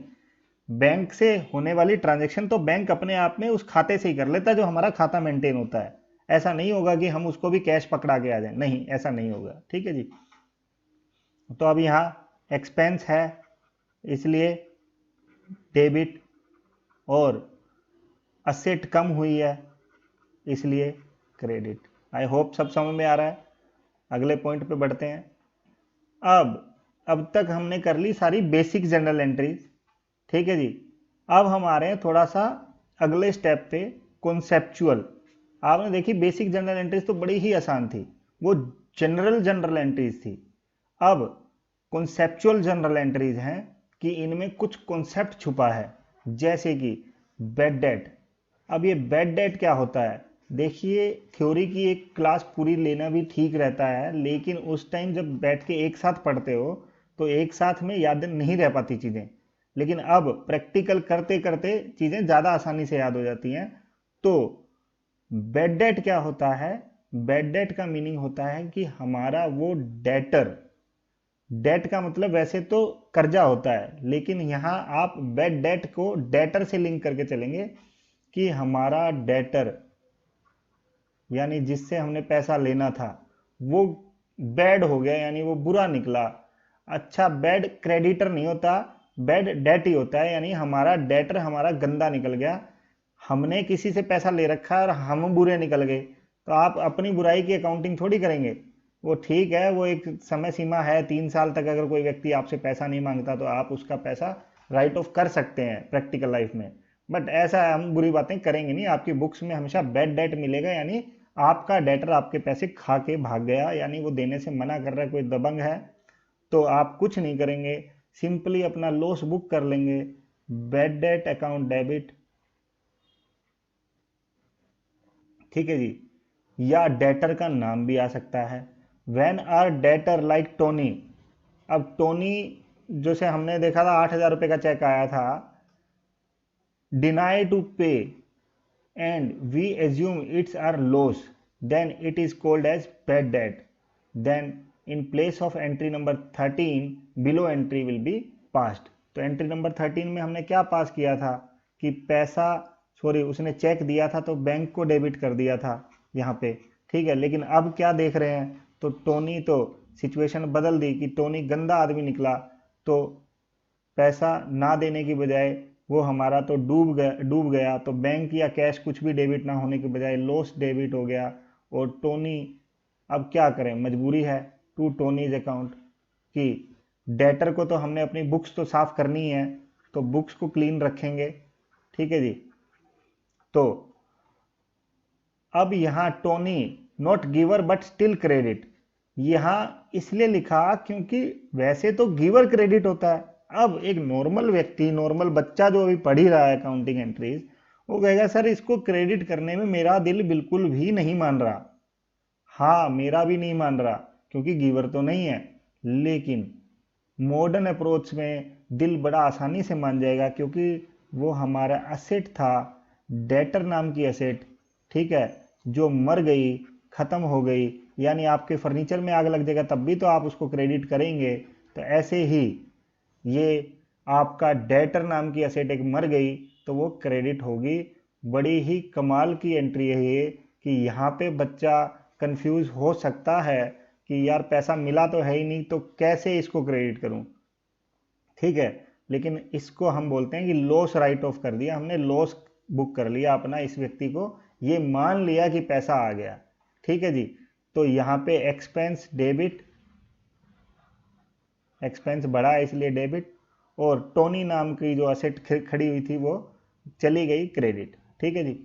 बैंक से होने वाली ट्रांजेक्शन तो बैंक अपने आप में उस खाते से ही कर लेता है जो हमारा खाता मेंटेन होता है। ऐसा नहीं होगा कि हम उसको भी कैश पकड़ा के आ जाए, नहीं, ऐसा नहीं होगा। ठीक है जी, तो अब यहाँ एक्सपेंस है इसलिए डेबिट, और असेट कम हुई है इसलिए क्रेडिट। आई होप सब समझ में आ रहा है। अगले पॉइंट पे बढ़ते हैं। अब तक हमने कर ली सारी बेसिक जनरल एंट्रीज। ठीक है जी, अब हम आ रहे हैं थोड़ा सा अगले स्टेप पे, कॉन्सेप्चुअल। आपने देखी बेसिक जनरल एंट्रीज तो बड़ी ही आसान थी, वो जनरल एंट्रीज थी। अब कॉन्सेप्चुअल जनरल एंट्रीज हैं कि इनमें कुछ कॉन्सेप्ट छुपा है, जैसे कि बैड डेट। अब ये बैड डेट क्या होता है, देखिए थ्योरी की एक क्लास पूरी लेना भी ठीक रहता है, लेकिन उस टाइम जब बैठ के एक साथ पढ़ते हो तो एक साथ में याद नहीं रह पाती चीज़ें, लेकिन अब प्रैक्टिकल करते करते चीज़ें ज़्यादा आसानी से याद हो जाती हैं। तो बैड डेट क्या होता है, बैड डेट का मीनिंग होता है कि हमारा वो डेटर, डेट का मतलब वैसे तो कर्जा होता है, लेकिन यहाँ आप बैड डेट को डेटर से लिंक करके चलेंगे कि हमारा डेटर यानी जिससे हमने पैसा लेना था वो बैड हो गया, यानी वो बुरा निकला। अच्छा, बैड क्रेडिटर नहीं होता, बैड डेट ही होता है, यानी हमारा डेटर हमारा गंदा निकल गया। हमने किसी से पैसा ले रखा है और हम बुरे निकल गए, तो आप अपनी बुराई की अकाउंटिंग थोड़ी करेंगे। वो ठीक है, वो एक समय सीमा है, 3 साल तक अगर कोई व्यक्ति आपसे पैसा नहीं मांगता तो आप उसका पैसा राइट ऑफ कर सकते हैं प्रैक्टिकल लाइफ में, बट ऐसा हम बुरी बातें करेंगे नहीं। आपकी बुक्स में हमेशा बैड डेट मिलेगा, यानी आपका डेटर आपके पैसे खा के भाग गया, यानी वो देने से मना कर रहा है, कोई दबंग है, तो आप कुछ नहीं करेंगे, सिंपली अपना लॉस बुक कर लेंगे, बैड डेट अकाउंट डेबिट। ठीक है जी, या डेटर का नाम भी आ सकता है, when our debtor like Tony. अब टोनी जो से हमने देखा था 8,000 रुपये का चेक आया था, डिनाई टू पे and we assume it's our loss, then it is called as bad debt. Then in place of entry number 13 below entry will be passed. तो एंट्री नंबर 13 में हमने क्या पास किया था कि पैसा, सॉरी, उसने चेक दिया था तो बैंक को डेबिट कर दिया था यहाँ पे। ठीक है, लेकिन अब क्या देख रहे हैं, तो टोनी, तो सिचुएशन बदल दी कि टोनी गंदा आदमी निकला, तो पैसा ना देने की बजाय वो हमारा तो डूब गया, तो बैंक या कैश कुछ भी डेबिट ना होने के बजाय लॉस डेबिट हो गया। और टोनी, अब क्या करें, मजबूरी है, टू टोनीज अकाउंट, कि डेटर को तो हमने अपनी बुक्स तो साफ करनी है, तो बुक्स को क्लीन रखेंगे। ठीक है जी, तो अब यहाँ Tony not giver but still credit, यहाँ इसलिए लिखा क्योंकि वैसे तो गिवर क्रेडिट होता है। अब एक नॉर्मल व्यक्ति, नॉर्मल बच्चा जो अभी पढ़ ही रहा है अकाउंटिंग एंट्रीज, वो कहेगा सर इसको क्रेडिट करने में मेरा दिल बिल्कुल भी नहीं मान रहा, हाँ, मेरा भी नहीं मान रहा क्योंकि गिवर तो नहीं है, लेकिन मॉडर्न अप्रोच में दिल बड़ा आसानी से मान जाएगा क्योंकि वो हमारा एसेट था, डेटर नाम की एसेट, ठीक है, जो मर गई, खत्म हो गई। यानी आपके फर्नीचर में आग लग जाएगा तब भी तो आप उसको क्रेडिट करेंगे। तो ऐसे ही ये आपका डेटर नाम की एसेट एक मर गई तो वो क्रेडिट होगी। बड़ी ही कमाल की एंट्री है ये कि यहाँ पे बच्चा कंफ्यूज हो सकता है कि यार पैसा मिला तो है ही नहीं तो कैसे इसको क्रेडिट करूं, ठीक है। लेकिन इसको हम बोलते हैं कि लॉस राइट ऑफ कर दिया हमने, लॉस बुक कर लिया अपना, इस व्यक्ति को ये मान लिया कि पैसा आ गया, ठीक है जी। तो यहाँ पे एक्सपेंस डेबिट, एक्सपेंस बढ़ा है इसलिए डेबिट, और टोनी नाम की जो असेट खड़ी हुई थी वो चली गई क्रेडिट, ठीक है जी।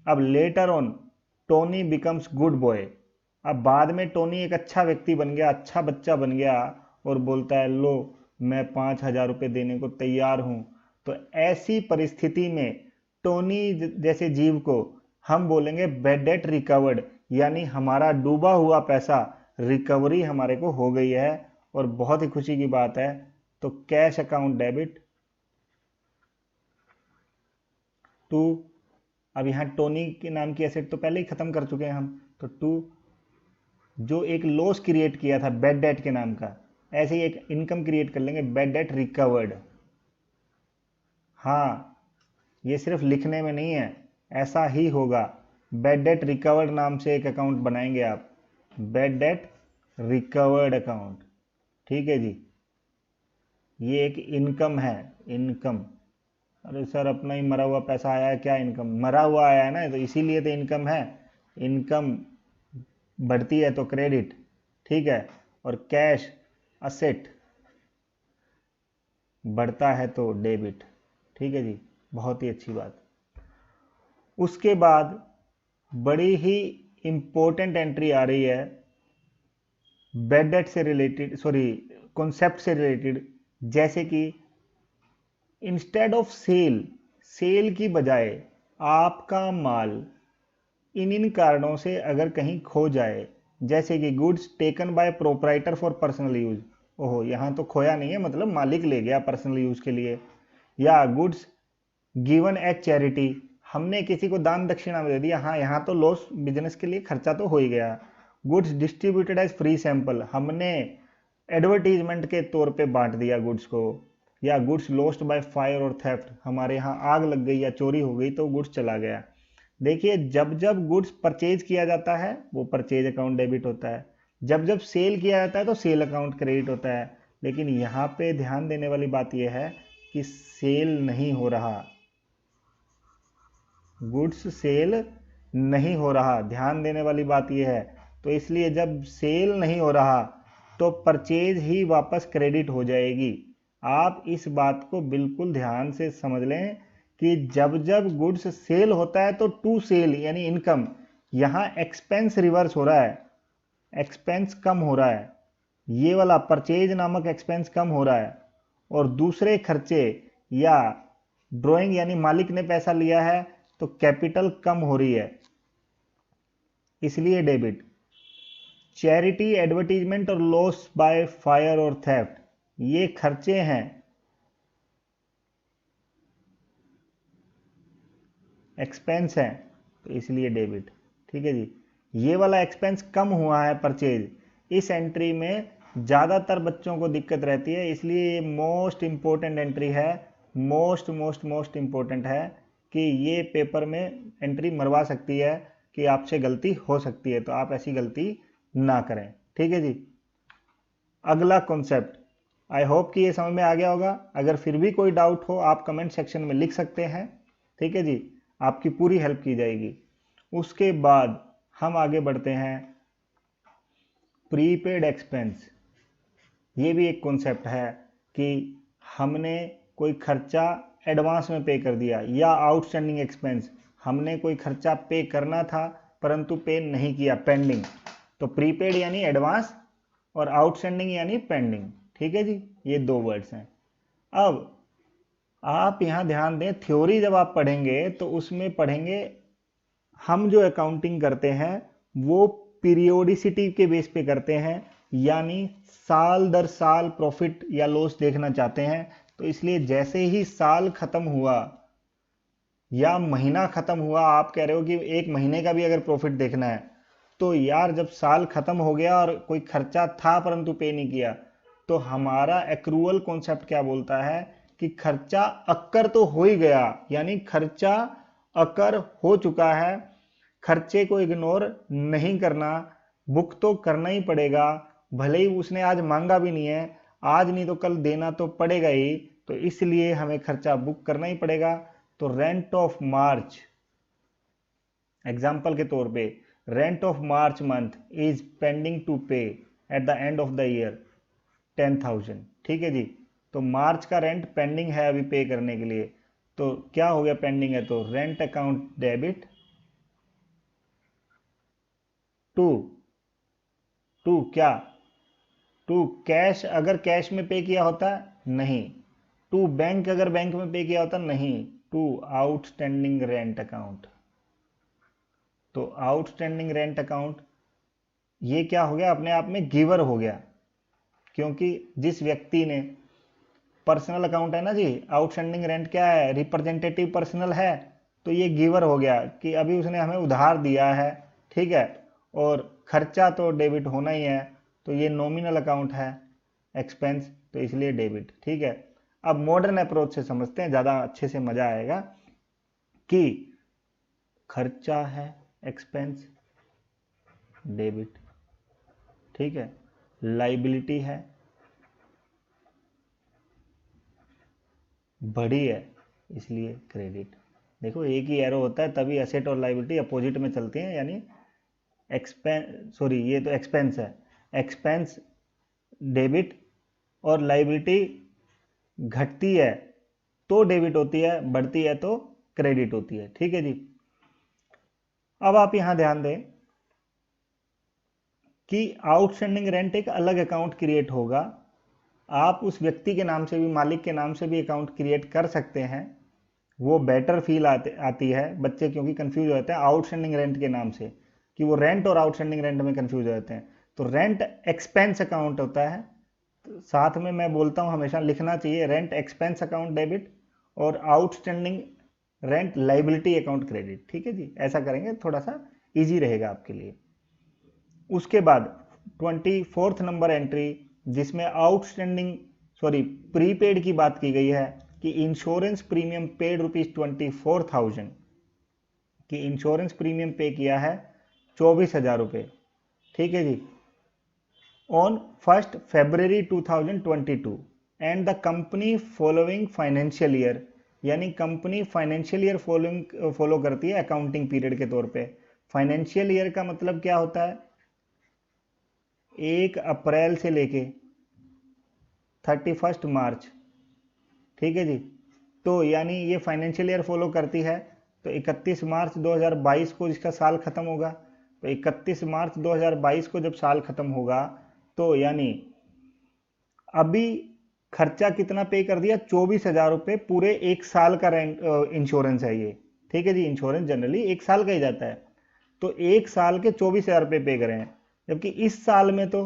अब later on Tony becomes good boy, अब बाद में टोनी एक अच्छा व्यक्ति बन गया, अच्छा बच्चा बन गया और बोलता है लो मैं 5,000 रुपये देने को तैयार हूं। तो ऐसी परिस्थिति में टोनी जैसे जीव को हम बोलेंगे बैड डेट रिकवर्ड, यानी हमारा डूबा हुआ पैसा रिकवरी हमारे को हो गई है और बहुत ही खुशी की बात है। तो कैश अकाउंट डेबिट टू, अब यहाँ टोनी के नाम की एसेट तो पहले ही खत्म कर चुके हैं हम, तो टू जो एक लॉस क्रिएट किया था बैड डेट के नाम का, ऐसे ही एक इनकम क्रिएट कर लेंगे बैड डेट रिकवर्ड। हाँ, ये सिर्फ लिखने में नहीं है, ऐसा ही होगा। बैड डेट रिकवर्ड नाम से एक अकाउंट बनाएंगे आप, बैड डेट रिकवर्ड अकाउंट, ठीक है जी। ये एक इनकम है, इनकम। अरे सर अपना ही मरा हुआ पैसा आया है, क्या इनकम, मरा हुआ आया है ना, तो इसीलिए तो इनकम है। इनकम बढ़ती है तो क्रेडिट, ठीक है। और कैश असेट बढ़ता है तो डेबिट, ठीक है जी। बहुत ही अच्छी बात। उसके बाद बड़ी ही इंपॉर्टेंट एंट्री आ रही है बैड डेट से रिलेटेड, सॉरी कॉन्सेप्ट से रिलेटेड, जैसे कि इंस्टेड ऑफ सेल, सेल की बजाय आपका माल इन कारणों से अगर कहीं खो जाए, जैसे कि goods taken by proprietor for personal use, ओहो यहाँ तो खोया नहीं है, मतलब मालिक ले गया पर्सनल यूज के लिए, या गुड्स गिवन एज चैरिटी, हमने किसी को दान दक्षिणा में दे दिया, हाँ यहाँ तो लॉस बिजनेस के लिए खर्चा तो हो ही गया। Goods distributed as free sample, हमने एडवर्टीजमेंट के तौर पे बांट दिया गुड्स को। या गुड्स लॉस्ट बाय फायर और थेफ्ट, हमारे यहाँ आग लग गई या चोरी हो गई तो गुड्स चला गया। देखिए जब जब गुड्स परचेज किया जाता है वो परचेज अकाउंट डेबिट होता है, जब जब सेल किया जाता है तो सेल अकाउंट क्रेडिट होता है। लेकिन यहाँ पे ध्यान देने वाली बात यह है कि सेल नहीं हो रहा, गुड्स सेल नहीं हो रहा, ध्यान देने वाली बात यह है। तो इसलिए जब सेल नहीं हो रहा तो परचेज ही वापस क्रेडिट हो जाएगी। आप इस बात को बिल्कुल ध्यान से समझ लें कि जब जब गुड्स सेल होता है तो टू सेल यानी इनकम, यहाँ एक्सपेंस रिवर्स हो रहा है, एक्सपेंस कम हो रहा है, ये वाला परचेज नामक एक्सपेंस कम हो रहा है, और दूसरे खर्चे या ड्राइंग यानी मालिक ने पैसा लिया है तो कैपिटल कम हो रही है, इसलिए डेबिट। चैरिटी, एडवर्टीजमेंट और लॉस बाय फायर और थेफ्ट ये खर्चे हैं, एक्सपेंस हैं, तो इसलिए डेबिट, ठीक है जी। ये वाला एक्सपेंस कम हुआ है परचेज, इस एंट्री में ज़्यादातर बच्चों को दिक्कत रहती है, इसलिए ये मोस्ट इंपॉर्टेंट एंट्री है, मोस्ट मोस्ट मोस्ट इंपॉर्टेंट है कि ये पेपर में एंट्री मरवा सकती है कि आपसे गलती हो सकती है, तो आप ऐसी गलती ना करें, ठीक है जी। अगला कॉन्सेप्ट, आई होप कि ये समझ में आ गया होगा। अगर फिर भी कोई डाउट हो आप कमेंट सेक्शन में लिख सकते हैं, ठीक है जी, आपकी पूरी हेल्प की जाएगी। उसके बाद हम आगे बढ़ते हैं प्रीपेड एक्सपेंस। ये भी एक कॉन्सेप्ट है कि हमने कोई खर्चा एडवांस में पे कर दिया, या आउटस्टैंडिंग एक्सपेंस, हमने कोई खर्चा पे करना था परंतु पे नहीं किया, पेंडिंग। तो प्रीपेड यानी एडवांस और आउटस्टैंडिंग यानी पेंडिंग, ठीक है जी, ये दो वर्ड्स हैं। अब आप यहां ध्यान दें, थ्योरी जब आप पढ़ेंगे तो उसमें पढ़ेंगे हम जो अकाउंटिंग करते हैं वो पीरियोडिसिटी के बेस पे करते हैं, यानी साल दर साल प्रॉफिट या लॉस देखना चाहते हैं। तो इसलिए जैसे ही साल खत्म हुआ या महीना खत्म हुआ, आप कह रहे हो कि एक महीने का भी अगर प्रॉफिट देखना है, तो यार जब साल खत्म हो गया और कोई खर्चा था परंतु पे नहीं किया, तो हमारा एक्रूअल कॉन्सेप्ट क्या बोलता है कि खर्चा अक्कर तो हो ही गया, यानी खर्चा अक्कर हो चुका है, खर्चे को इग्नोर नहीं करना, बुक तो करना ही पड़ेगा, भले ही उसने आज मांगा भी नहीं है, आज नहीं तो कल देना तो पड़ेगा ही, तो इसलिए हमें खर्चा बुक करना ही पड़ेगा। तो रेंट ऑफ मार्च, एग्जाम्पल के तौर पे, rent of March month is pending to pay at the end of the year 10,000। ठीक है जी, तो मार्च का रेंट पेंडिंग है अभी पे करने के लिए, तो क्या हो गया पेंडिंग है, तो rent account debit to to क्या, टू कैश, अगर कैश में पे किया होता नहीं, टू बैंक अगर बैंक में पे किया होता नहीं, टू आउटस्टैंडिंग रेंट अकाउंट। तो आउटस्टैंडिंग रेंट अकाउंट ये क्या हो गया, अपने आप में गिवर हो गया, क्योंकि जिस व्यक्ति ने, पर्सनल अकाउंट है ना जी, आउटस्टैंडिंग रेंट क्या है, रिप्रेजेंटेटिव पर्सनल है, तो ये गिवर हो गया कि अभी उसने हमें उधार दिया है, ठीक है, और खर्चा तो डेबिट होना ही है, तो ये नॉमिनल अकाउंट है, एक्सपेंस, तो इसलिए डेबिट। ठीक है, अब मॉडर्न अप्रोच से समझते हैं, ज़्यादा अच्छे से मज़ा आएगा, कि खर्चा है एक्सपेंस डेबिट, ठीक है, लाइबिलिटी है बड़ी है इसलिए क्रेडिट। देखो एक ही एरो होता है तभी एसेट और लाइबिलिटी अपोजिट में चलती हैं, यानी एक्सपेंस, सॉरी ये तो एक्सपेंस है, एक्सपेंस डेबिट, और लाइबिलिटी घटती है तो डेबिट होती है, बढ़ती है तो क्रेडिट होती है। ठीक है जी, अब आप यहां ध्यान दें कि आउटस्टैंडिंग रेंट एक अलग अकाउंट क्रिएट होगा, आप उस व्यक्ति के नाम से भी, मालिक के नाम से भी अकाउंट क्रिएट कर सकते हैं, वो बेटर फील आती है, बच्चे क्योंकि कंफ्यूज हो जाते हैं आउटस्टैंडिंग रेंट के नाम से, कि वो रेंट और आउटस्टैंडिंग रेंट में कंफ्यूज हो जाते हैं। तो रेंट एक्सपेंस अकाउंट होता है, तो साथ में मैं बोलता हूँ हमेशा लिखना चाहिए रेंट एक्सपेंस अकाउंट डेबिट और outstanding rent liability account credit. ठीक है जी, ऐसा करेंगे थोड़ा सा ईजी रहेगा आपके लिए। उसके बाद 24th नंबर एंट्री, जिसमें आउटस्टैंडिंग, सॉरी प्रीपेड की बात की गई है, कि इंश्योरेंस प्रीमियम पेड ₹24,000, कि इंश्योरेंस प्रीमियम पे किया है 24,000 रुपये। ठीक है जी, on 1 February 2022 and the company following financial year, यानी कंपनी फाइनेंशियल ईयर फॉलो करती है अकाउंटिंग पीरियड के तौर पे। फाइनेंशियल ईयर का मतलब क्या होता है, 1 अप्रैल से लेके 31 मार्च। ठीक है जी, तो यानी ये फाइनेंशियल ईयर फॉलो करती है, तो 31 मार्च 2022 को जिसका साल खत्म होगा, तो 31 मार्च 2022 को जब साल खत्म होगा, तो यानी अभी खर्चा कितना पे कर दिया, 24,000 रुपये, पूरे एक साल का रेंट इंश्योरेंस है ये। ठीक है जी, इंश्योरेंस जनरली एक साल का ही जाता है, तो एक साल के 24,000 रुपये पे करें हैं, जबकि इस साल में तो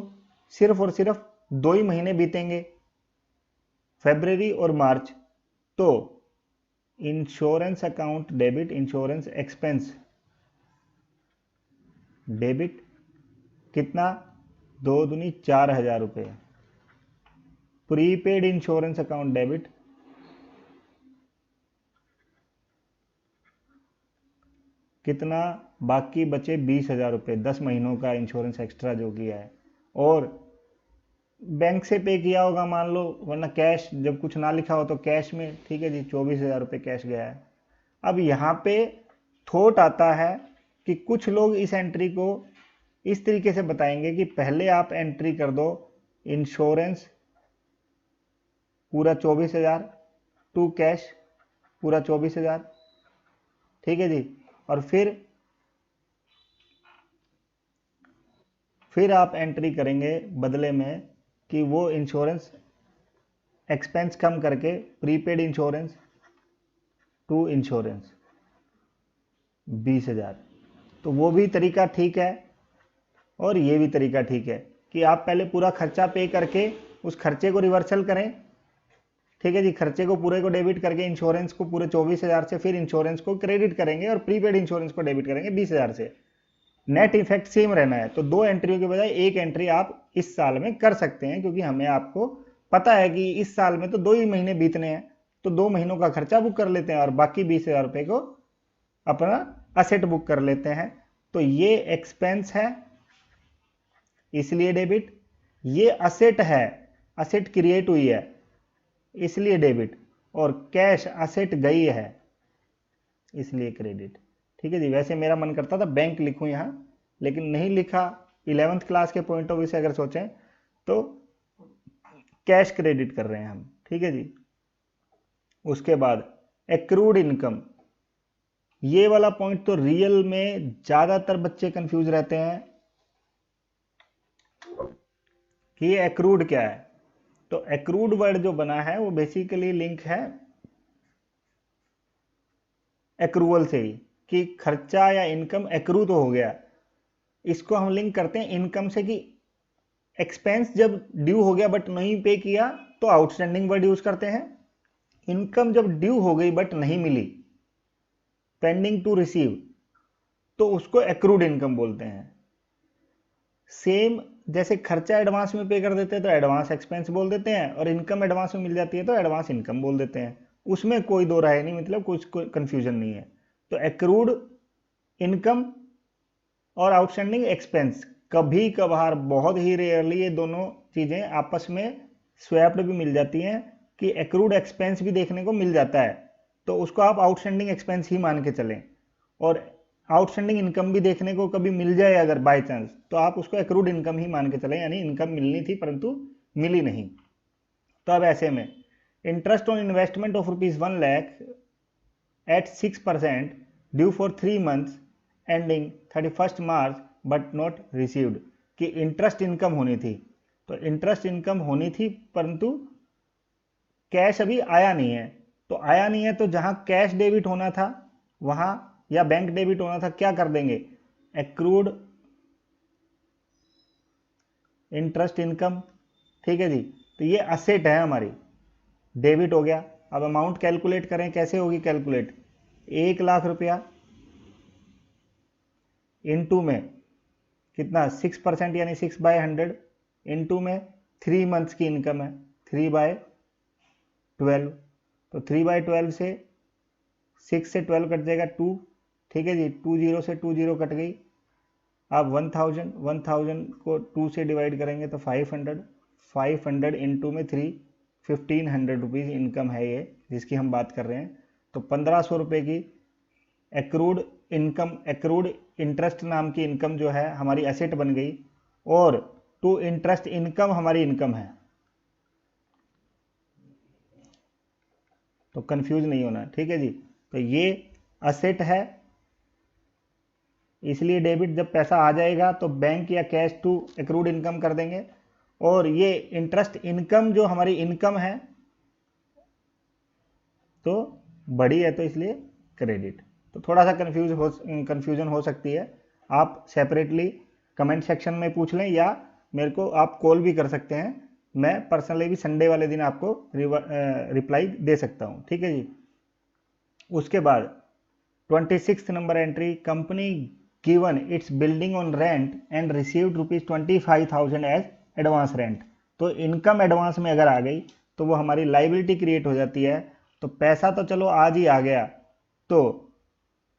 सिर्फ और सिर्फ 2 ही महीने बीतेंगे, फरवरी और मार्च, तो insurance account debit, insurance expense debit, कितना, 2 दूनी 4,000 रुपये, प्रीपेड इंश्योरेंस अकाउंट डेबिट, कितना, बाकी बचे 20,000 रुपये, 10 महीनों का इंश्योरेंस एक्स्ट्रा जो किया है, और बैंक से पे किया होगा मान लो, वरना कैश, जब कुछ ना लिखा हो तो कैश में। ठीक है जी, 24,000 रुपये कैश गया है। अब यहाँ पे थॉट आता है कि कुछ लोग इस एंट्री को इस तरीके से बताएंगे कि पहले आप एंट्री कर दो इंश्योरेंस पूरा 24,000 टू कैश पूरा 24,000। ठीक है जी, और फिर आप एंट्री करेंगे बदले में कि वो इंश्योरेंस एक्सपेंस कम करके प्रीपेड इंश्योरेंस टू इंश्योरेंस 20,000, तो वो भी तरीका ठीक है, और ये भी तरीका ठीक है कि आप पहले पूरा खर्चा पे करके उस खर्चे को रिवर्सल करें, ठीक है जी, खर्चे को पूरे को डेबिट करके इंश्योरेंस को पूरे 24,000 से फिर इंश्योरेंस को क्रेडिट करेंगे और प्रीपेड इंश्योरेंस को डेबिट करेंगे 20,000 से। नेट इफेक्ट सेम रहना है, तो 2 एंट्रियों के बजाय 1 एंट्री आप इस साल में कर सकते हैं, क्योंकि हमें आपको पता है कि इस साल में तो 2 ही महीने बीतने हैं, तो 2 महीनों का खर्चा बुक कर लेते हैं और बाकी 20,000 रुपये को अपना असेट बुक कर लेते हैं। तो ये एक्सपेंस है इसलिए डेबिट, ये असेट है, असेट क्रिएट हुई है इसलिए डेबिट, और कैश असेट गई है इसलिए क्रेडिट। ठीक है जी। वैसे मेरा मन करता था बैंक लिखूं यहाँ, लेकिन नहीं लिखा। 11th क्लास के पॉइंट ऑफ व्यू से अगर सोचें तो कैश क्रेडिट कर रहे हैं हम। ठीक है जी। उसके बाद एक्रूड इनकम, ये वाला पॉइंट तो रियल में ज्यादातर बच्चे कंफ्यूज रहते हैं कि ये एक्रूड क्या है। तो एक्रूड वर्ड जो बना है वो बेसिकली लिंक है एक्रूवल से ही, कि खर्चा या इनकम एक्रू तो हो गया, इसको हम लिंक करते हैं इनकम से, कि एक्सपेंस जब ड्यू हो गया बट नहीं पे किया तो आउटस्टैंडिंग वर्ड यूज करते हैं। इनकम जब ड्यू हो गई बट नहीं मिली, पेंडिंग टू रिसीव, तो उसको एक्रूड इनकम बोलते हैं। सेम जैसे खर्चा एडवांस में पे कर देते हैं तो एडवांस एक्सपेंस बोल देते हैं, और इनकम एडवांस में मिल जाती है तो एडवांस इनकम बोल देते हैं। उसमें कोई दो राय नहीं, मतलब कुछ कंफ्यूजन नहीं है। तो एक्रूड इनकम और आउटस्टैंडिंग एक्सपेंस, कभी कभार बहुत ही रेयरली ये दोनों चीजें आपस में स्वैप्ड भी मिल जाती हैं, कि एक्रूड एक्सपेंस भी देखने को मिल जाता है तो उसको आप आउटस्टैंडिंग एक्सपेंस ही मान के चलें, और आउटस्टैंडिंग इनकम भी देखने को कभी मिल जाए अगर बाय चांस, तो आप उसको एक्रूड इनकम ही मान के चलें, यानी इनकम मिलनी थी परंतु मिली नहीं। तो अब ऐसे में interest on investment of ₹1 lakh at 6% due for 3 months ending 31 March but not received, कि इंटरेस्ट इनकम होनी थी। तो इंटरेस्ट इनकम होनी थी परंतु कैश अभी आया नहीं है। तो आया नहीं है तो जहां कैश डेबिट होना था वहां, या बैंक डेबिट होना था, क्या कर देंगे, एक्रूड इंटरेस्ट इनकम। ठीक है जी। तो ये असेट है हमारी, डेबिट हो गया। अब अमाउंट कैलकुलेट करें, कैसे होगी कैलकुलेट, 1 लाख रुपया इनटू में कितना 6% यानी 6/100 इनटू में 3 months की इनकम है 3/12, तो 3/12 से 6 से 12 कट जाएगा 2। ठीक है जी। 2 0 से 2 0 कट गई। अब 1000 को 2 से डिवाइड करेंगे तो 500 इंटू में 3, 1500 रुपीज़ इनकम है ये जिसकी हम बात कर रहे हैं। तो 1500 रुपये की एक्रूड इनकम, एक्रूड इंटरेस्ट नाम की इनकम जो है हमारी एसेट बन गई, और टू इंटरेस्ट इनकम हमारी इनकम है। तो कंफ्यूज नहीं होना। ठीक है जी। तो ये असेट है इसलिए डेबिट, जब पैसा आ जाएगा तो बैंक या कैश टू एक्रूड इनकम कर देंगे, और ये इंटरेस्ट इनकम जो हमारी इनकम है तो बड़ी है तो इसलिए क्रेडिट। तो थोड़ा सा कंफ्यूजन हो सकती है, आप सेपरेटली कमेंट सेक्शन में पूछ लें या मेरे को आप कॉल भी कर सकते हैं, मैं पर्सनली भी संडे वाले दिन आपको रिप्लाई दे सकता हूं। ठीक है जी। उसके बाद 26 number entry, company given its building on rent and received ₹25,000 as advance rent. तो इनकम एडवांस में अगर आ गई तो वो हमारी लाइबिलिटी क्रिएट हो जाती है। तो पैसा तो चलो आज ही आ गया, तो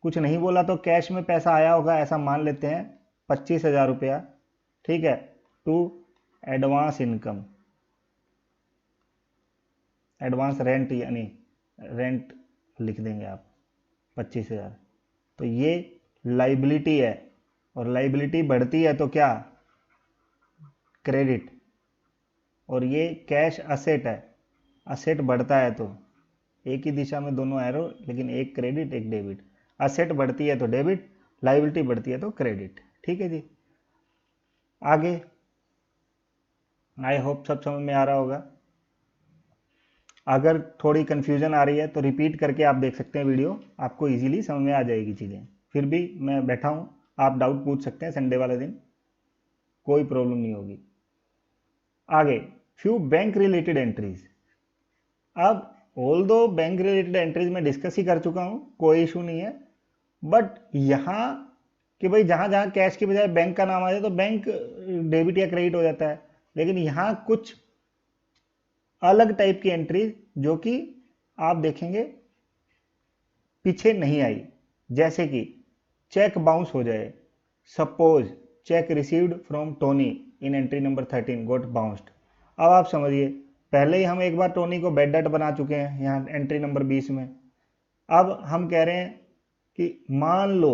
कुछ नहीं बोला तो कैश में पैसा आया होगा ऐसा मान लेते हैं 25,000 रुपया। ठीक है। To advance income, advance rent यानी रेंट लिख देंगे आप 25,000। तो ये लाइबिलिटी है, और लाइबिलिटी बढ़ती है तो क्या, क्रेडिट। और ये कैश असेट है, असेट बढ़ता है तो एक ही दिशा में दोनों एरो, लेकिन एक क्रेडिट एक डेबिट। असेट बढ़ती है तो डेबिट, लाइबिलिटी बढ़ती है तो क्रेडिट। ठीक है जी। आगे आई होप सब समझ में आ रहा होगा। अगर थोड़ी कंफ्यूजन आ रही है तो रिपीट करके आप देख सकते हैं वीडियो, आपको इजीली समझ में आ जाएगी चीज़ें। फिर भी मैं बैठा हूँ, आप डाउट पूछ सकते हैं संडे वाले दिन। कोई प्रॉब्लम नहीं होगी। आगे फ्यू बैंक रिलेटेड एंट्रीज। अब ऑल दो बैंक रिलेटेड एंट्रीज में डिस्कस ही कर चुका हूं, कोई इशू नहीं है, बट यहां कि भाई जहां जहां कैश की बजाय बैंक का नाम आ जाए तो बैंक डेबिट या क्रेडिट हो जाता है, लेकिन यहां कुछ अलग टाइप की एंट्रीज जो कि आप देखेंगे पीछे नहीं आई, जैसे कि चेक बाउंस हो जाए। Suppose cheque received from Tony in entry number 13 got bounced. अब आप समझिए, पहले ही हम एक बार टोनी को बैड डेट बना चुके हैं यहाँ एंट्री नंबर 20 में। अब हम कह रहे हैं कि मान लो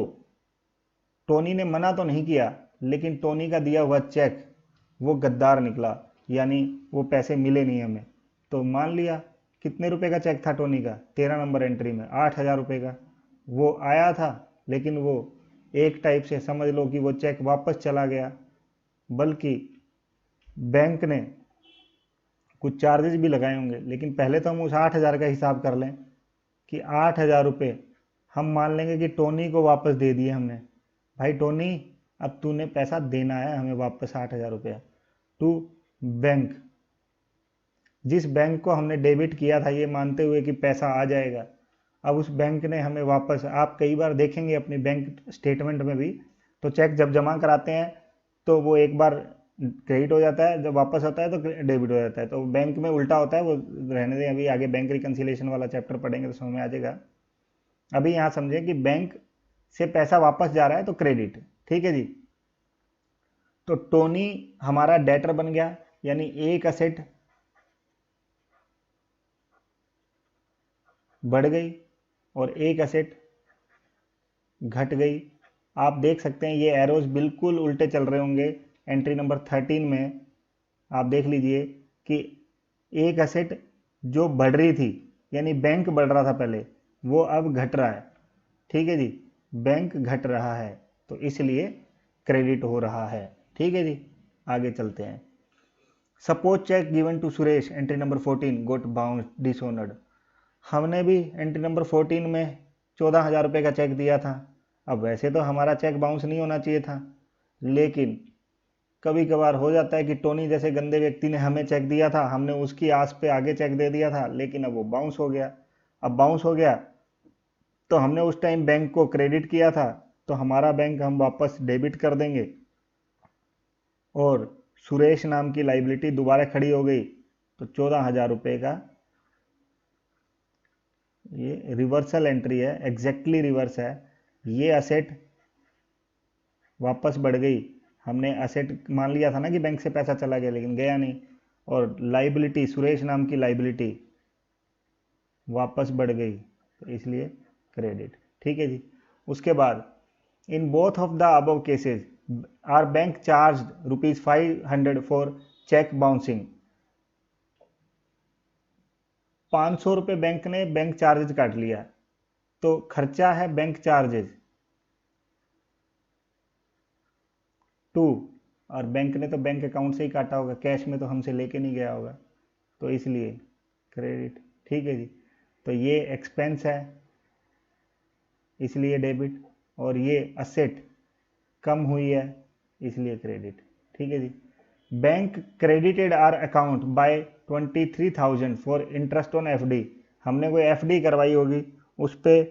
टोनी ने मना तो नहीं किया, लेकिन टोनी का दिया हुआ चेक वो गद्दार निकला, यानी वो पैसे मिले नहीं हमें। तो मान लिया कितने रुपए का चेक था टोनी का, 13 नंबर एंट्री में 8,000 रुपये का वो आया था, लेकिन वो एक टाइप से समझ लो कि वो चेक वापस चला गया, बल्कि बैंक ने कुछ चार्जेस भी लगाए होंगे। लेकिन पहले तो हम उस 8,000 का हिसाब कर लें कि 8,000 रुपये हम मान लेंगे कि टोनी को वापस दे दिए हमने। भाई टोनी, अब तूने पैसा देना है हमें वापस 8,000 रुपया टू बैंक। जिस बैंक को हमने डेबिट किया था ये मानते हुए कि पैसा आ जाएगा, अब उस बैंक ने हमें वापस, आप कई बार देखेंगे अपनी बैंक स्टेटमेंट में भी, तो चेक जब जमा कराते हैं तो वो एक बार क्रेडिट हो जाता है, जब वापस आता है तो डेबिट हो जाता है। तो बैंक में उल्टा होता है, वो रहने दें, अभी आगे बैंक रिकन्सिलेशन वाला चैप्टर पढ़ेंगे तो समझ में आ जाएगा। अभी यहाँ समझें कि बैंक से पैसा वापस जा रहा है तो क्रेडिट, ठीक है जी। तो टोनी हमारा डेटर बन गया, यानी एक असेट बढ़ गई और एक असेट घट गई। आप देख सकते हैं ये एरोज बिल्कुल उल्टे चल रहे होंगे। एंट्री नंबर 13 में आप देख लीजिए कि एक असेट जो बढ़ रही थी, यानी बैंक बढ़ रहा था पहले, वो अब घट रहा है, ठीक है जी। बैंक घट रहा है तो इसलिए क्रेडिट हो रहा है, ठीक है जी। आगे चलते हैं। Suppose cheque given to Suresh entry number 14 got bounce dishonoured. हमने भी एंट्री नंबर 14 में 14,000 रुपये का चेक दिया था। अब वैसे तो हमारा चेक बाउंस नहीं होना चाहिए था, लेकिन कभी कभार हो जाता है कि टोनी जैसे गंदे व्यक्ति ने हमें चेक दिया था, हमने उसकी आस पे आगे चेक दे दिया था, लेकिन अब वो बाउंस हो गया। अब बाउंस हो गया तो हमने उस टाइम बैंक को क्रेडिट किया था, तो हमारा बैंक हम वापस डेबिट कर देंगे और सुरेश नाम की लाइबिलिटी दोबारा खड़ी हो गई, तो 14,000 रुपये का ये रिवर्सल एंट्री है, एग्जैक्टली रिवर्स है। ये असेट वापस बढ़ गई, हमने असेट मान लिया था ना कि बैंक से पैसा चला गया, लेकिन गया नहीं, और लाइबिलिटी सुरेश नाम की लाइबिलिटी वापस बढ़ गई, तो इसलिए क्रेडिट, ठीक है जी। उसके बाद in both of the above cases are bank charge ₹500 for cheque bouncing. 500 रुपये बैंक ने बैंक चार्जेज काट लिया, तो खर्चा है बैंक चार्जेज टू, और बैंक ने तो बैंक अकाउंट से ही काटा होगा, कैश में तो हमसे लेके नहीं गया होगा, तो इसलिए क्रेडिट, ठीक है जी। तो ये एक्सपेंस है इसलिए डेबिट, और ये असेट कम हुई है इसलिए क्रेडिट, ठीक है जी। Bank credited our account by 23,000 for interest on FD. हमने कोई एफडी करवाई होगी, उस पर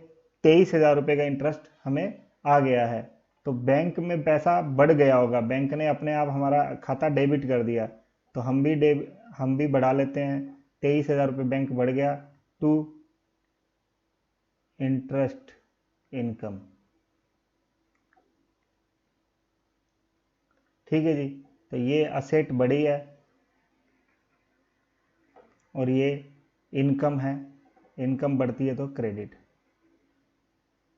23,000 रुपये का इंटरेस्ट हमें आ गया है, तो बैंक में पैसा बढ़ गया होगा, बैंक ने अपने आप हमारा खाता डेबिट कर दिया, तो हम भी बढ़ा लेते हैं, 23,000 रुपये बैंक बढ़ गया टू इंटरेस्ट इनकम, ठीक है जी। तो ये असेट बढ़ी है और ये इनकम है, इनकम बढ़ती है तो क्रेडिट,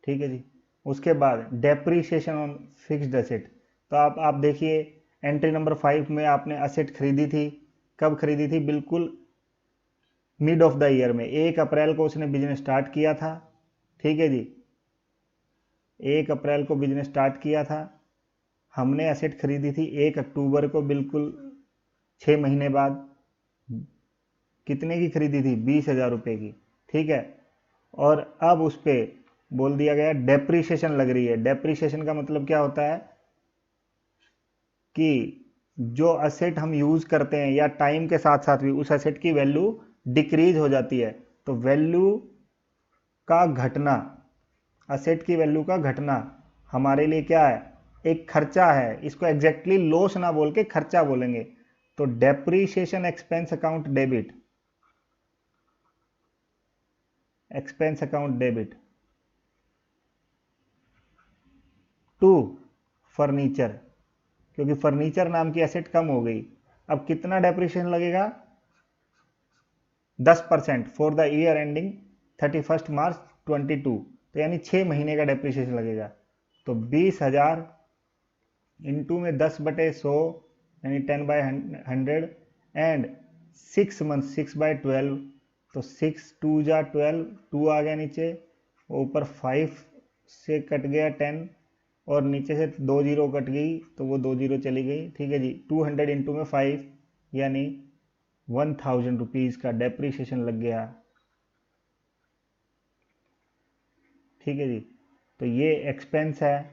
ठीक है जी। उसके बाद डेप्रीशिएशन ऑन फिक्स्ड एसेट। तो आप देखिए एंट्री नंबर 5 में आपने असेट खरीदी थी, कब खरीदी थी, बिल्कुल मिड ऑफ द ईयर में, 1 अप्रैल को उसने बिजनेस स्टार्ट किया था, ठीक है जी। 1 अप्रैल को बिजनेस स्टार्ट किया था, हमने एसेट खरीदी थी 1 अक्टूबर को, बिल्कुल 6 महीने बाद। कितने की खरीदी थी, 20,000 रुपये की, ठीक है। और अब उस पर बोल दिया गया डेप्रीशिएशन लग रही है। डेप्रीशिएशन का मतलब क्या होता है कि जो असेट हम यूज करते हैं या टाइम के साथ साथ भी उस असेट की वैल्यू डिक्रीज हो जाती है। तो वैल्यू का घटना, असेट की वैल्यू का घटना हमारे लिए क्या है, एक खर्चा है। इसको एग्जैक्टली लॉस ना बोल के खर्चा बोलेंगे। तो depreciation expense account debit, expense account debit to furniture, क्योंकि फर्नीचर नाम की एसेट कम हो गई। अब कितना डेप्रिसिएशन लगेगा, 10% फॉर द ईयर एंडिंग 31 मार्च 22, तो यानी 6 महीने का डेप्रिसिएशन लगेगा। तो 20,000 इंटू में 10/100 यानी 10/100 एंड 6 मंथ 6/12, तो 6 2 जा 12, 2 आ गया नीचे, ऊपर 5 से कट गया 10 और नीचे से 2 जीरो कट गई तो वो 2 जीरो चली गई। ठीक है जी, 200 इंटू में 5 यानी 1000 रुपीज़ का डेप्रीशिएशन लग गया। ठीक है जी, तो ये एक्सपेंस है,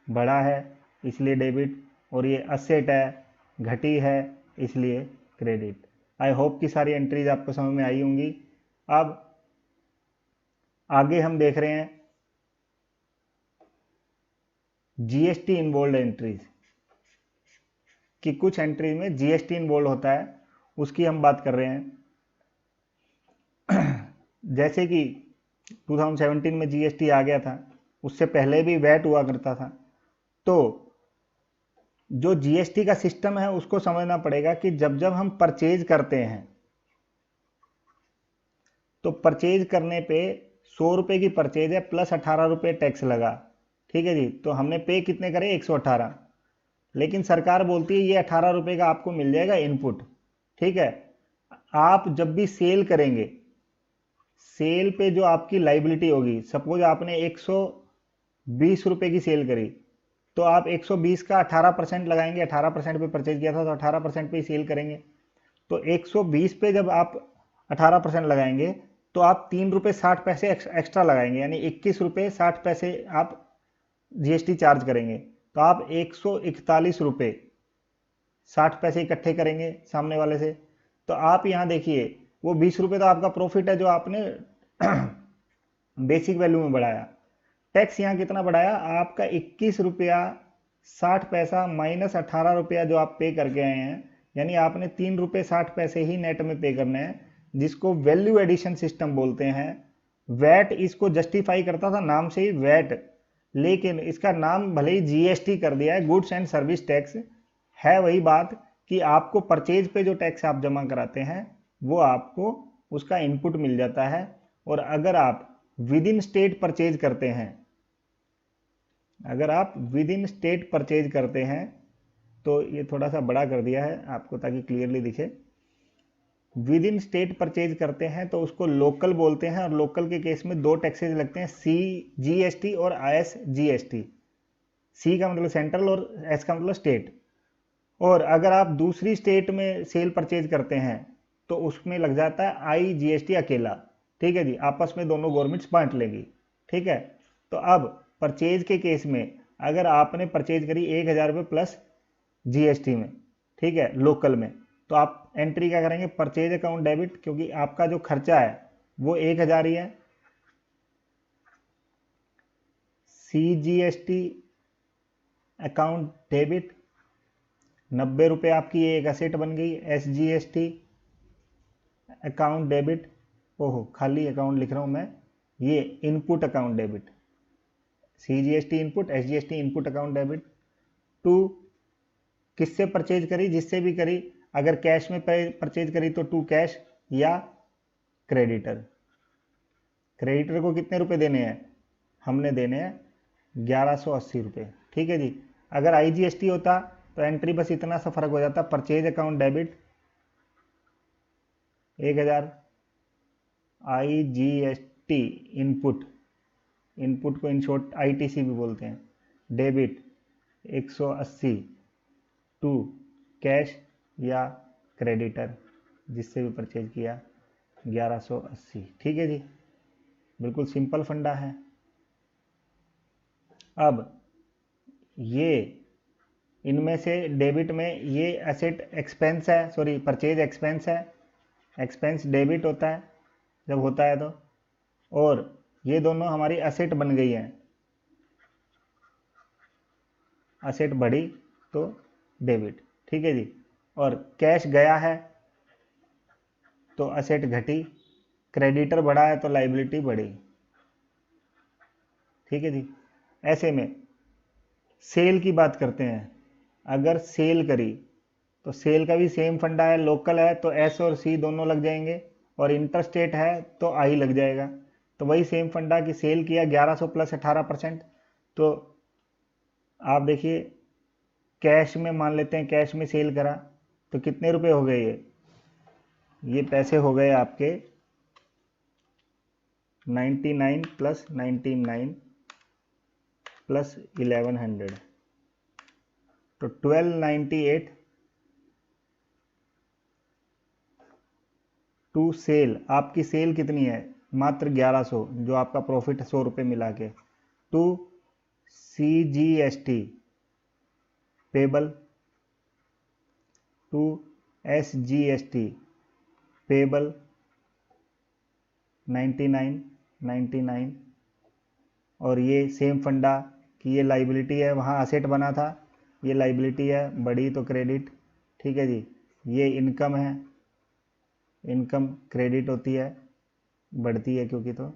बड़ा है इसलिए डेबिट, और ये असेट है, घटी है इसलिए क्रेडिट। आई होप कि सारी एंट्रीज आपको समझ में आई होंगी। अब आगे हम देख रहे हैं जीएसटी इन्वॉल्व एंट्रीज, कि कुछ एंट्रीज में जीएसटी इन्वॉल्व होता है, उसकी हम बात कर रहे हैं। जैसे कि 2017 में जीएसटी आ गया था, उससे पहले भी वैट हुआ करता था। तो जो जीएसटी का सिस्टम है उसको समझना पड़ेगा कि जब जब हम परचेज करते हैं, तो परचेज करने पे 100 रुपये की परचेज है प्लस 18 रुपये टैक्स लगा। ठीक है जी, तो हमने पे कितने करे, 118, लेकिन सरकार बोलती है ये 18 रुपये का आपको मिल जाएगा इनपुट। ठीक है, आप जब भी सेल करेंगे, सेल पे जो आपकी लाइबिलिटी होगी, सपोज आपने 120 रुपये की सेल करी, तो आप 120 का 18% लगाएंगे, 18% पे परचेज किया था तो 18% पे ही सेल करेंगे। तो 120 पे जब आप 18% लगाएंगे तो आप 3 रुपये 60 पैसे एक्स्ट्रा लगाएंगे, यानी 21 रुपये 60 पैसे आप जीएसटी चार्ज करेंगे। तो आप 141 रुपये 60 पैसे इकट्ठे करेंगे सामने वाले से। तो आप यहाँ देखिए, वो 20 रुपये तो आपका प्रॉफिट है जो आपने बेसिक वैल्यू में बढ़ाया। टैक्स यहाँ कितना बढ़ाया आपका, 21 रुपया 60 पैसा माइनस 18 रुपया जो आप पे करके आए हैं, यानी आपने 3 रुपये 60 पैसे ही नेट में पे करने हैं, जिसको वैल्यू एडिशन सिस्टम बोलते हैं। वैट इसको जस्टिफाई करता था, नाम से ही वैट, लेकिन इसका नाम भले ही जीएसटी कर दिया है, गुड्स एंड सर्विस टैक्स है। वही बात कि आपको परचेज पे जो टैक्स आप जमा कराते हैं वो आपको उसका इनपुट मिल जाता है। और अगर आप विद इन स्टेट परचेज करते हैं, अगर आप विद इन स्टेट परचेज करते हैं, तो ये थोड़ा सा बड़ा कर दिया है आपको ताकि क्लियरली दिखे। विद इन स्टेट परचेज करते हैं तो उसको लोकल बोलते हैं, और लोकल के केस में 2 टैक्सेज लगते हैं, सी जीएसटी और आईएस जीएसटी। सी का मतलब सेंट्रल और एस का मतलब स्टेट। और अगर आप दूसरी स्टेट में सेल परचेज करते हैं तो उसमें लग जाता है आई जीएसटी अकेला। ठीक है जी, आपस में दोनों गवर्नमेंट्स बांट लेंगी। ठीक है, तो अब परचेज के केस में अगर आपने परचेज करी 1,000 रुपये प्लस जीएसटी में, ठीक है, लोकल में, तो आप एंट्री क्या करेंगे, परचेज अकाउंट डेबिट, क्योंकि आपका जो खर्चा है वो 1,000 ही है। सीजीएसटी अकाउंट डेबिट, 90 रुपये आपकी एक असेट बन गई। एसजीएसटी अकाउंट डेबिट, ओहो खाली अकाउंट लिख रहा हूं मैं, ये input account debit. CGST input, SGST input account debit to किससे परचेज करी, जिससे भी करी, अगर कैश में परचेज करी तो टू कैश या क्रेडिटर। क्रेडिटर को कितने रुपए देने हैं, हमने देने हैं 1180 रुपये। ठीक है जी, अगर आईजीएसटी होता तो एंट्री बस इतना सा फर्क हो जाता, purchase account debit 1,000, IGST input, input को इन शॉर्ट आईटीसी भी बोलते हैं, डेबिट 180 टू कैश या क्रेडिटर जिससे भी परचेज किया 1180। ठीक है जी, बिल्कुल सिंपल फंडा है। अब ये इनमें से डेबिट में ये एसेट एक्सपेंस है, सॉरी परचेज एक्सपेंस है, एक्सपेंस डेबिट होता है जब होता है तो, और ये दोनों हमारी एसेट बन गई हैं, एसेट बढ़ी तो डेबिट, ठीक है जी। और कैश गया है तो एसेट घटी, क्रेडिटर बढ़ा है तो लाइबिलिटी बढ़ी, ठीक है जी। ऐसे में सेल की बात करते हैं, अगर सेल करी तो सेल का भी सेम फंडा है, लोकल है तो एस और सी दोनों लग जाएंगे, और इंटरस्टेट है तो आई लग जाएगा। तो वही सेम फंडा कि सेल किया 1100 प्लस 18%, तो आप देखिए कैश में मान लेते हैं, कैश में सेल करा तो कितने रुपए हो गए, ये पैसे हो गए आपके 99 प्लस 99 प्लस 1100, तो 1298 टू सेल। आपकी सेल कितनी है, मात्र 1100, जो आपका प्रॉफिट है 100 रुपये मिला के, to CGST payable, to SGST payable 99, और ये सेम फंडा कि ये लाइबिलिटी है, वहाँ असेट बना था, ये लाइबिलिटी है, बढ़ी तो क्रेडिट, ठीक है जी। ये इनकम है, इनकम क्रेडिट होती है, बढ़ती है क्योंकि तो,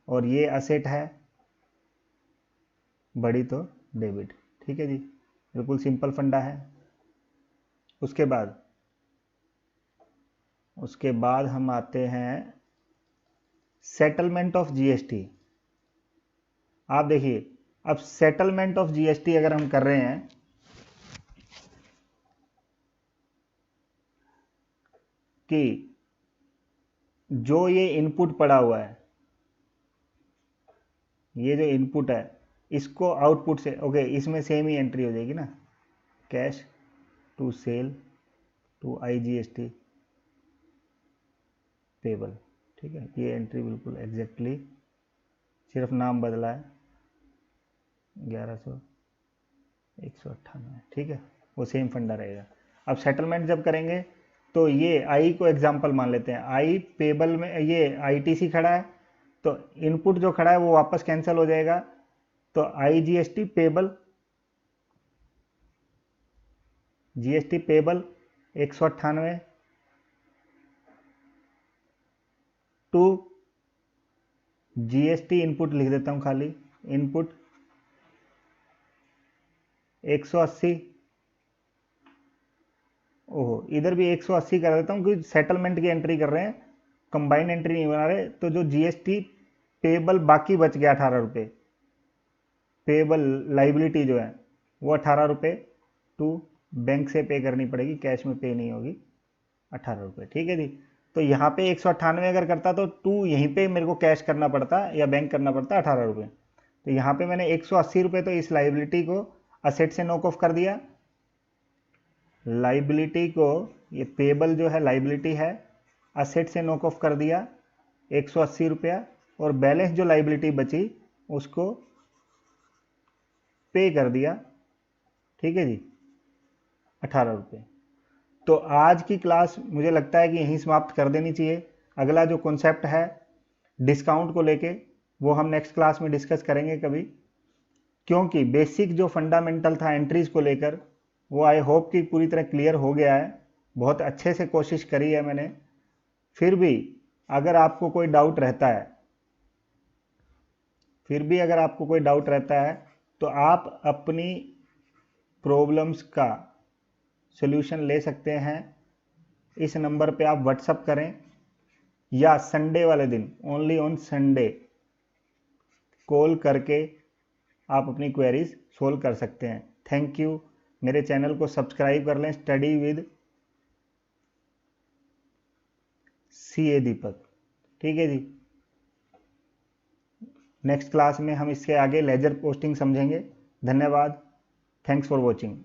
और ये असेट है, बढ़ी तो डेबिट, ठीक है जी। बिल्कुल सिंपल फंडा है। उसके बाद हम आते हैं सेटलमेंट ऑफ GST। आप देखिए, अब सेटलमेंट ऑफ GST अगर हम कर रहे हैं कि जो ये इनपुट पड़ा हुआ है, ये जो इनपुट है इसको आउटपुट से, ओके, इसमें सेम ही एंट्री हो जाएगी ना, cash to sale to IGST payable, ठीक है। ये एंट्री बिल्कुल एग्जैक्टली, सिर्फ नाम बदला है, 1100 198, ठीक है, वो सेम फंडा रहेगा। अब सेटलमेंट जब करेंगे तो ये आई को एग्जांपल मान लेते हैं, आई पेबल में ये ITC खड़ा है, तो इनपुट जो खड़ा है वो वापस कैंसिल हो जाएगा, तो IGST payable, GST payable 198 to GST input लिख देता हूं खाली, इनपुट 180, ओहो इधर भी 180 कर देता हूँ क्योंकि सेटलमेंट की एंट्री कर रहे हैं, कंबाइन एंट्री नहीं बना रहे, तो जो GST पेबल बाकी बच गया 18 रुपये, पेबल लाइबिलिटी जो है वो 18 रुपये टू बैंक से पे करनी पड़ेगी, कैश में पे नहीं होगी, 18 रुपये, ठीक है जी। तो यहाँ पे 198 अगर करता तो टू यहीं पे मेरे को कैश करना पड़ता या बैंक करना पड़ता 18 रुपये, तो यहाँ पे मैंने 180 रुपये तो इस लाइबिलिटी को असेट से नॉक ऑफ कर दिया, लाइबिलिटी को, ये पेबल जो है लाइबिलिटी है, असेट से नॉक ऑफ कर दिया 180 रुपया, और बैलेंस जो लाइबिलिटी बची उसको पे कर दिया, ठीक है जी, 18 रुपये। तो आज की क्लास मुझे लगता है कि यहीं समाप्त कर देनी चाहिए। अगला जो कॉन्सेप्ट है डिस्काउंट को लेके वो हम नेक्स्ट क्लास में डिस्कस करेंगे कभी, क्योंकि बेसिक जो फंडामेंटल था एंट्रीज को लेकर वो आई होप कि पूरी तरह क्लियर हो गया है। बहुत अच्छे से कोशिश करी है मैंने, फिर भी अगर आपको कोई डाउट रहता है, तो आप अपनी प्रॉब्लम्स का सॉल्यूशन ले सकते हैं। इस नंबर पे आप व्हाट्सअप करें या संडे वाले दिन, ओनली ऑन संडे, कॉल करके आप अपनी क्वेरीज सोल्व कर सकते हैं। Thank you. मेरे चैनल को सब्सक्राइब कर लें, स्टडी विद CA दीपक, ठीक है जी। नेक्स्ट क्लास में हम इसके आगे लेजर पोस्टिंग समझेंगे। धन्यवाद, थैंक्स फॉर वॉचिंग।